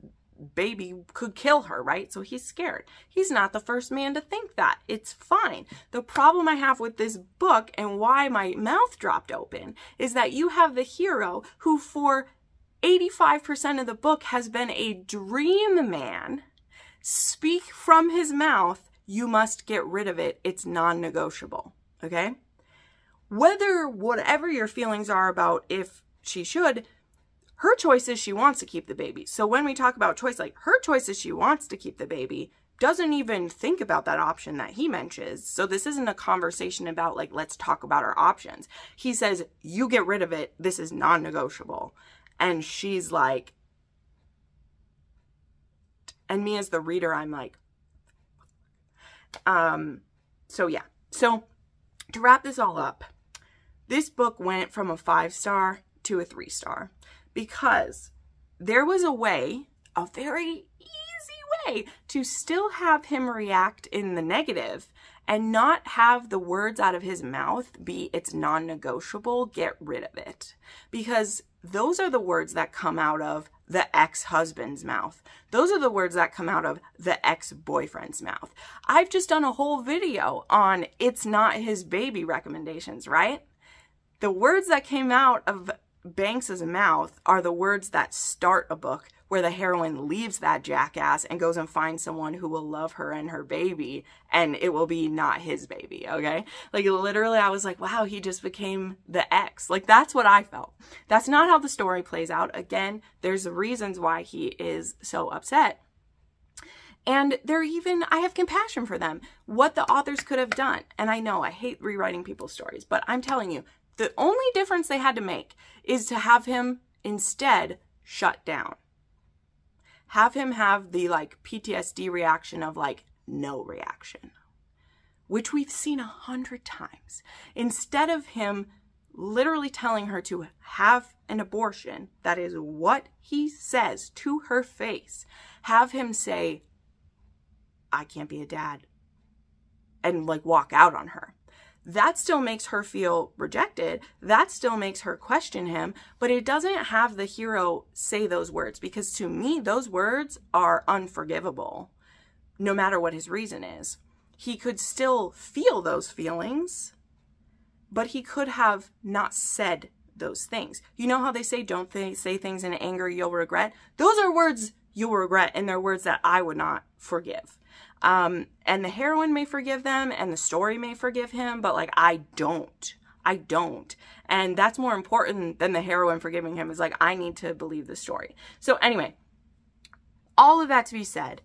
baby could kill her, right? So he's scared. He's not the first man to think that. It's fine. The problem I have with this book and why my mouth dropped open is that you have the hero who for 85% of the book has been a dream man speak from his mouth, you must get rid of it. It's non-negotiable. Okay? Whatever your feelings are about if she should, her choice is she wants to keep the baby. So when we talk about choice, like her choice is she wants to keep the baby, doesn't even think about that option that he mentions. So this isn't a conversation about like, let's talk about our options. He says, you get rid of it. This is non-negotiable. And she's like, and me as the reader, I'm like, so yeah. So to wrap this all up, this book went from a 5-star to a 3-star because there was a way, a very easy way to still have him react in the negative and not have the words out of his mouth be, it's non-negotiable, get rid of it. Because those are the words that come out of the ex-husband's mouth. Those are the words that come out of the ex-boyfriend's mouth. I've just done a whole video on it's not his baby recommendations, right? The words that came out of Banks's mouth are the words that start a book where the heroine leaves that jackass and goes and finds someone who will love her and her baby, and it will be not his baby, okay? Like, literally, I was like, wow, he just became the ex. Like, that's what I felt. That's not how the story plays out. Again, there's reasons why he is so upset. And I have compassion for them, what the authors could have done. And I know I hate rewriting people's stories, but I'm telling you, the only difference they had to make is to have him instead shut down. Have him have the like PTSD reaction of like no reaction, which we've seen 100 times. Instead of him literally telling her to have an abortion, that is what he says to her face, have him say, I can't be a dad, and like walk out on her. That still makes her feel rejected. That still makes her question him, but it doesn't have the hero say those words, because to me, those words are unforgivable, no matter what his reason is. he could still feel those feelings, but he could have not said those things. You know how they say, don't say things in anger you'll regret? Those are words you'll regret, and they're words that I would not forgive. And the heroine may forgive them, and the story may forgive him, but like, I don't. And that's more important than the heroine forgiving him, is like, I need to believe the story. So anyway, all of that to be said,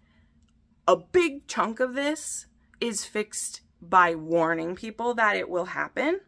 a big chunk of this is fixed by warning people that it will happen.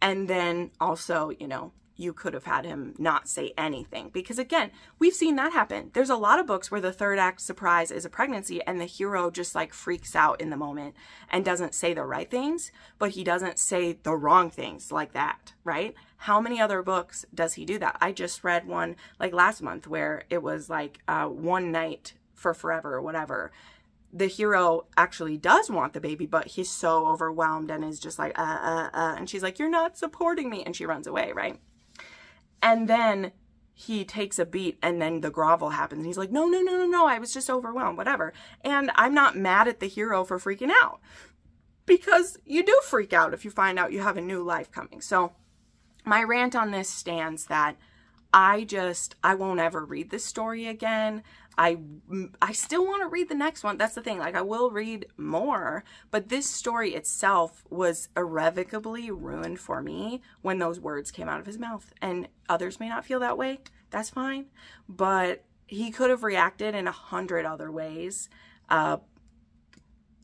And then also, you know, you could have had him not say anything, because again, we've seen that happen. There's a lot of books where the third act surprise is a pregnancy and the hero just like freaks out in the moment and doesn't say the right things, but he doesn't say the wrong things like that, right? How many other books does he do that? I just read one like last month where it was like one night for forever or whatever. The hero actually does want the baby, but he's so overwhelmed and is just like, and she's like, you're not supporting me. And she runs away, right? And then he takes a beat and then the grovel happens. And he's like, no, I was just overwhelmed, whatever. And I'm not mad at the hero for freaking out, because you do freak out if you find out you have a new life coming. So my rant on this stands that I won't ever read this story again. I still want to read the next one. That's the thing. Like, I will read more, but this story itself was irrevocably ruined for me when those words came out of his mouth. And others may not feel that way. That's fine. But he could have reacted in 100 other ways. And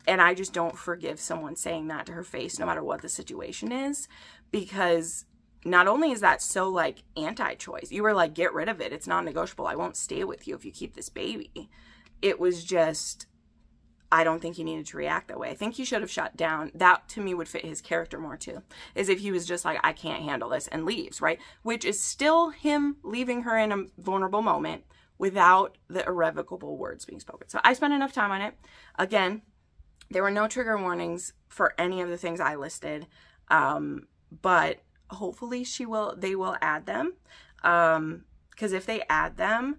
I just don't forgive someone saying that to her face, no matter what the situation is, because not only is that so like anti-choice, you were like, get rid of it. It's non-negotiable. I won't stay with you if you keep this baby. It was just, I don't think he needed to react that way. I think he should have shut down. That to me would fit his character more too, is if he was just like, I can't handle this, and leaves, right? Which is still him leaving her in a vulnerable moment without the irrevocable words being spoken. So I spent enough time on it. Again, there were no trigger warnings for any of the things I listed, but hopefully they will add them, because if they add them,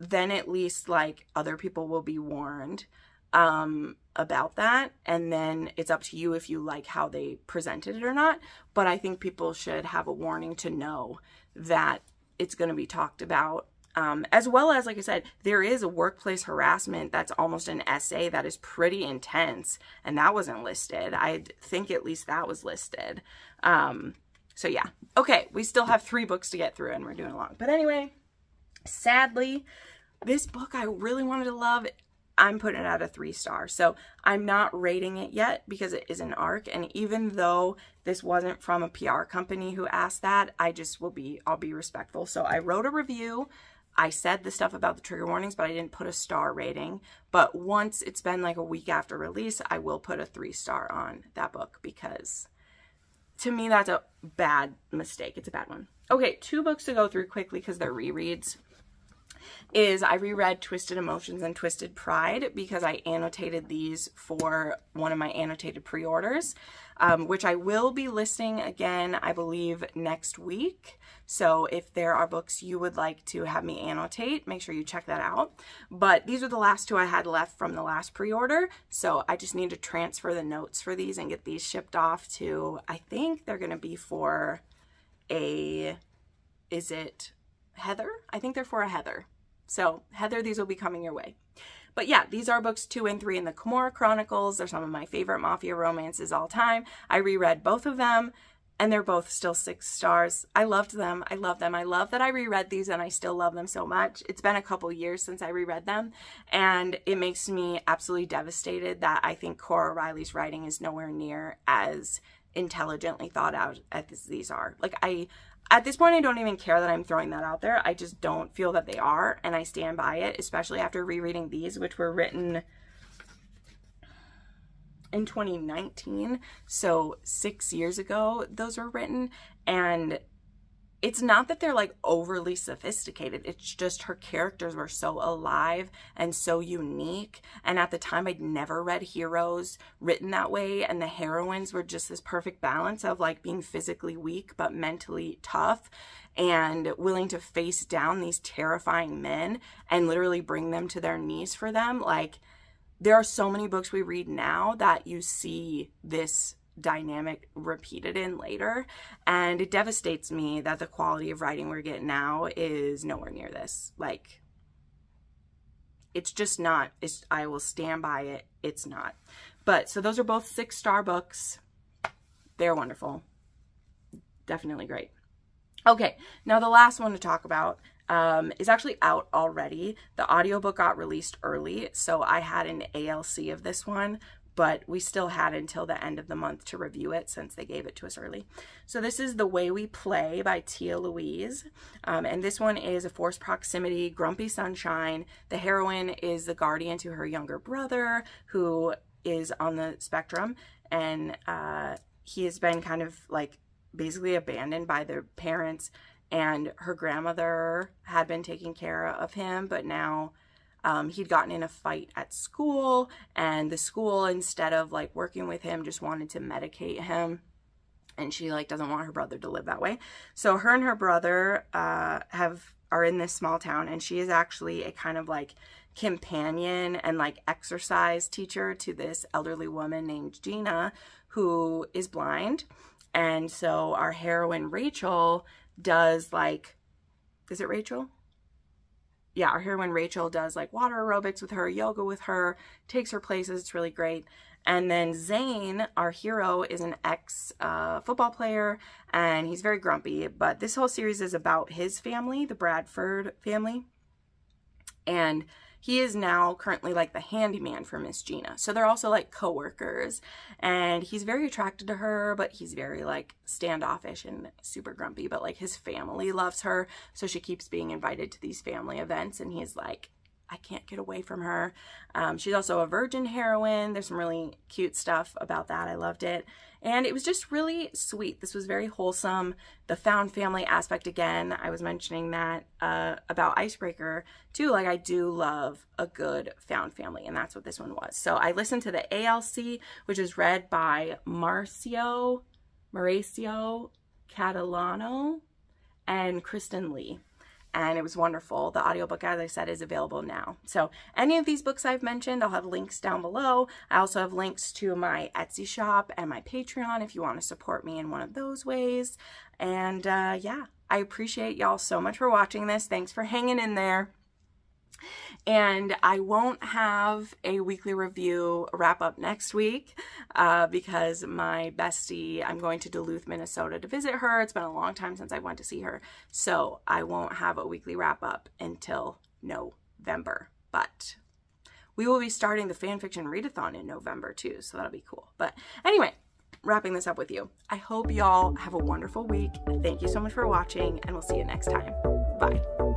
then at least like other people will be warned about that, and then it's up to you if you like how they presented it or not. But I think people should have a warning to know that it's going to be talked about, as well as, like I said, there is a workplace harassment that's almost an essay that is pretty intense, and that wasn't listed. I think at least that was listed. So yeah, okay, we still have 3 books to get through and we're doing along. But anyway, sadly, this book I really wanted to love, I'm putting it at a 3 star. So I'm not rating it yet because it is an ARC. And even though this wasn't from a PR company who asked that, I'll be respectful. So I wrote a review. I said the stuff about the trigger warnings, but I didn't put a star rating. But once it's been like a week after release, I will put a 3 star on that book, because to me, that's a bad mistake. It's a bad one. Okay, 2 books to go through quickly because they're rereads. I reread Twisted Emotions and Twisted Pride because I annotated these for one of my annotated pre-orders, which I will be listing again, I believe, next week. So if there are books you would like to have me annotate, make sure you check that out. But these are the last 2 I had left from the last pre-order. So I just need to transfer the notes for these and get these shipped off to, I think they're going to be for is it Heather? I think they're for a Heather. So Heather, these will be coming your way. But yeah, these are books 2 and 3 in the Kimura Chronicles. They're some of my favorite mafia romances all time. I reread both of them, and they're both still 6 stars. I loved them. I love them. I love that I reread these, and I still love them so much. It's been a couple years since I reread them, and it makes me absolutely devastated that I think Cora Riley's writing is nowhere near as intelligently thought out as these are. Like, at this point, I don't even care that I'm throwing that out there. I just don't feel that they are, and I stand by it, especially after rereading these, which were written in 2019, so 6 years ago those were written. And it's not that they're like overly sophisticated, it's just her characters were so alive and so unique, and at the time I'd never read heroes written that way, and the heroines were just this perfect balance of like being physically weak but mentally tough and willing to face down these terrifying men and literally bring them to their knees for them. Like, there are so many books we read now that you see this dynamic repeated in later, and it devastates me that the quality of writing we're getting now is nowhere near this. Like, it's just not. I will stand by it. It's not. But so those are both 6-star books. They're wonderful. Definitely great. Okay, now the last one to talk about is actually out already. The audiobook got released early, so I had an ALC of this one, but we still had until the end of the month to review it since they gave it to us early. So this is The Way We Play by Tia Louise, and this one is a forced proximity, grumpy sunshine. The heroine is the guardian to her younger brother who is on the spectrum, and he has been kind of like basically abandoned by their parents, and her grandmother had been taking care of him, but now he'd gotten in a fight at school, and the school, instead of like working with him, just wanted to medicate him, and she like doesn't want her brother to live that way. So her and her brother are in this small town, and she is actually a kind of like companion and like exercise teacher to this elderly woman named Gina, who is blind. And so our heroine Rachel does like, is it Rachel? Yeah, our heroine Rachel does like water aerobics with her, yoga with her, takes her places. It's really great. And then Zane, our hero, is an ex-football player, and he's very grumpy. But this whole series is about his family, the Bradford family. And he is now currently like the handyman for Miss Gina. So they're also like co-workers, and he's very attracted to her, but he's very like standoffish and super grumpy, but like his family loves her. So she keeps being invited to these family events, and he's like, I can't get away from her. She's also a virgin heroine. There's some really cute stuff about that. I loved it. And it was just really sweet. This was very wholesome. The found family aspect, again, I was mentioning that about Icebreaker too. Like, I do love a good found family, and that's what this one was. So I listened to the ALC, which is read by Mauricio Catalano and Kristen Lee. And it was wonderful. The audiobook, as I said, is available now. So any of these books I've mentioned, I'll have links down below. I also have links to my Etsy shop and my Patreon if you want to support me in one of those ways. And yeah, I appreciate y'all so much for watching this. Thanks for hanging in there. And I won't have a weekly review wrap up next week because my bestie, I'm going to Duluth, Minnesota to visit her. It's been a long time since I went to see her. So I won't have a weekly wrap up until November. But we will be starting the fanfiction readathon in November too. So that'll be cool. But anyway, wrapping this up with you. I hope y'all have a wonderful week. Thank you so much for watching, and we'll see you next time. Bye.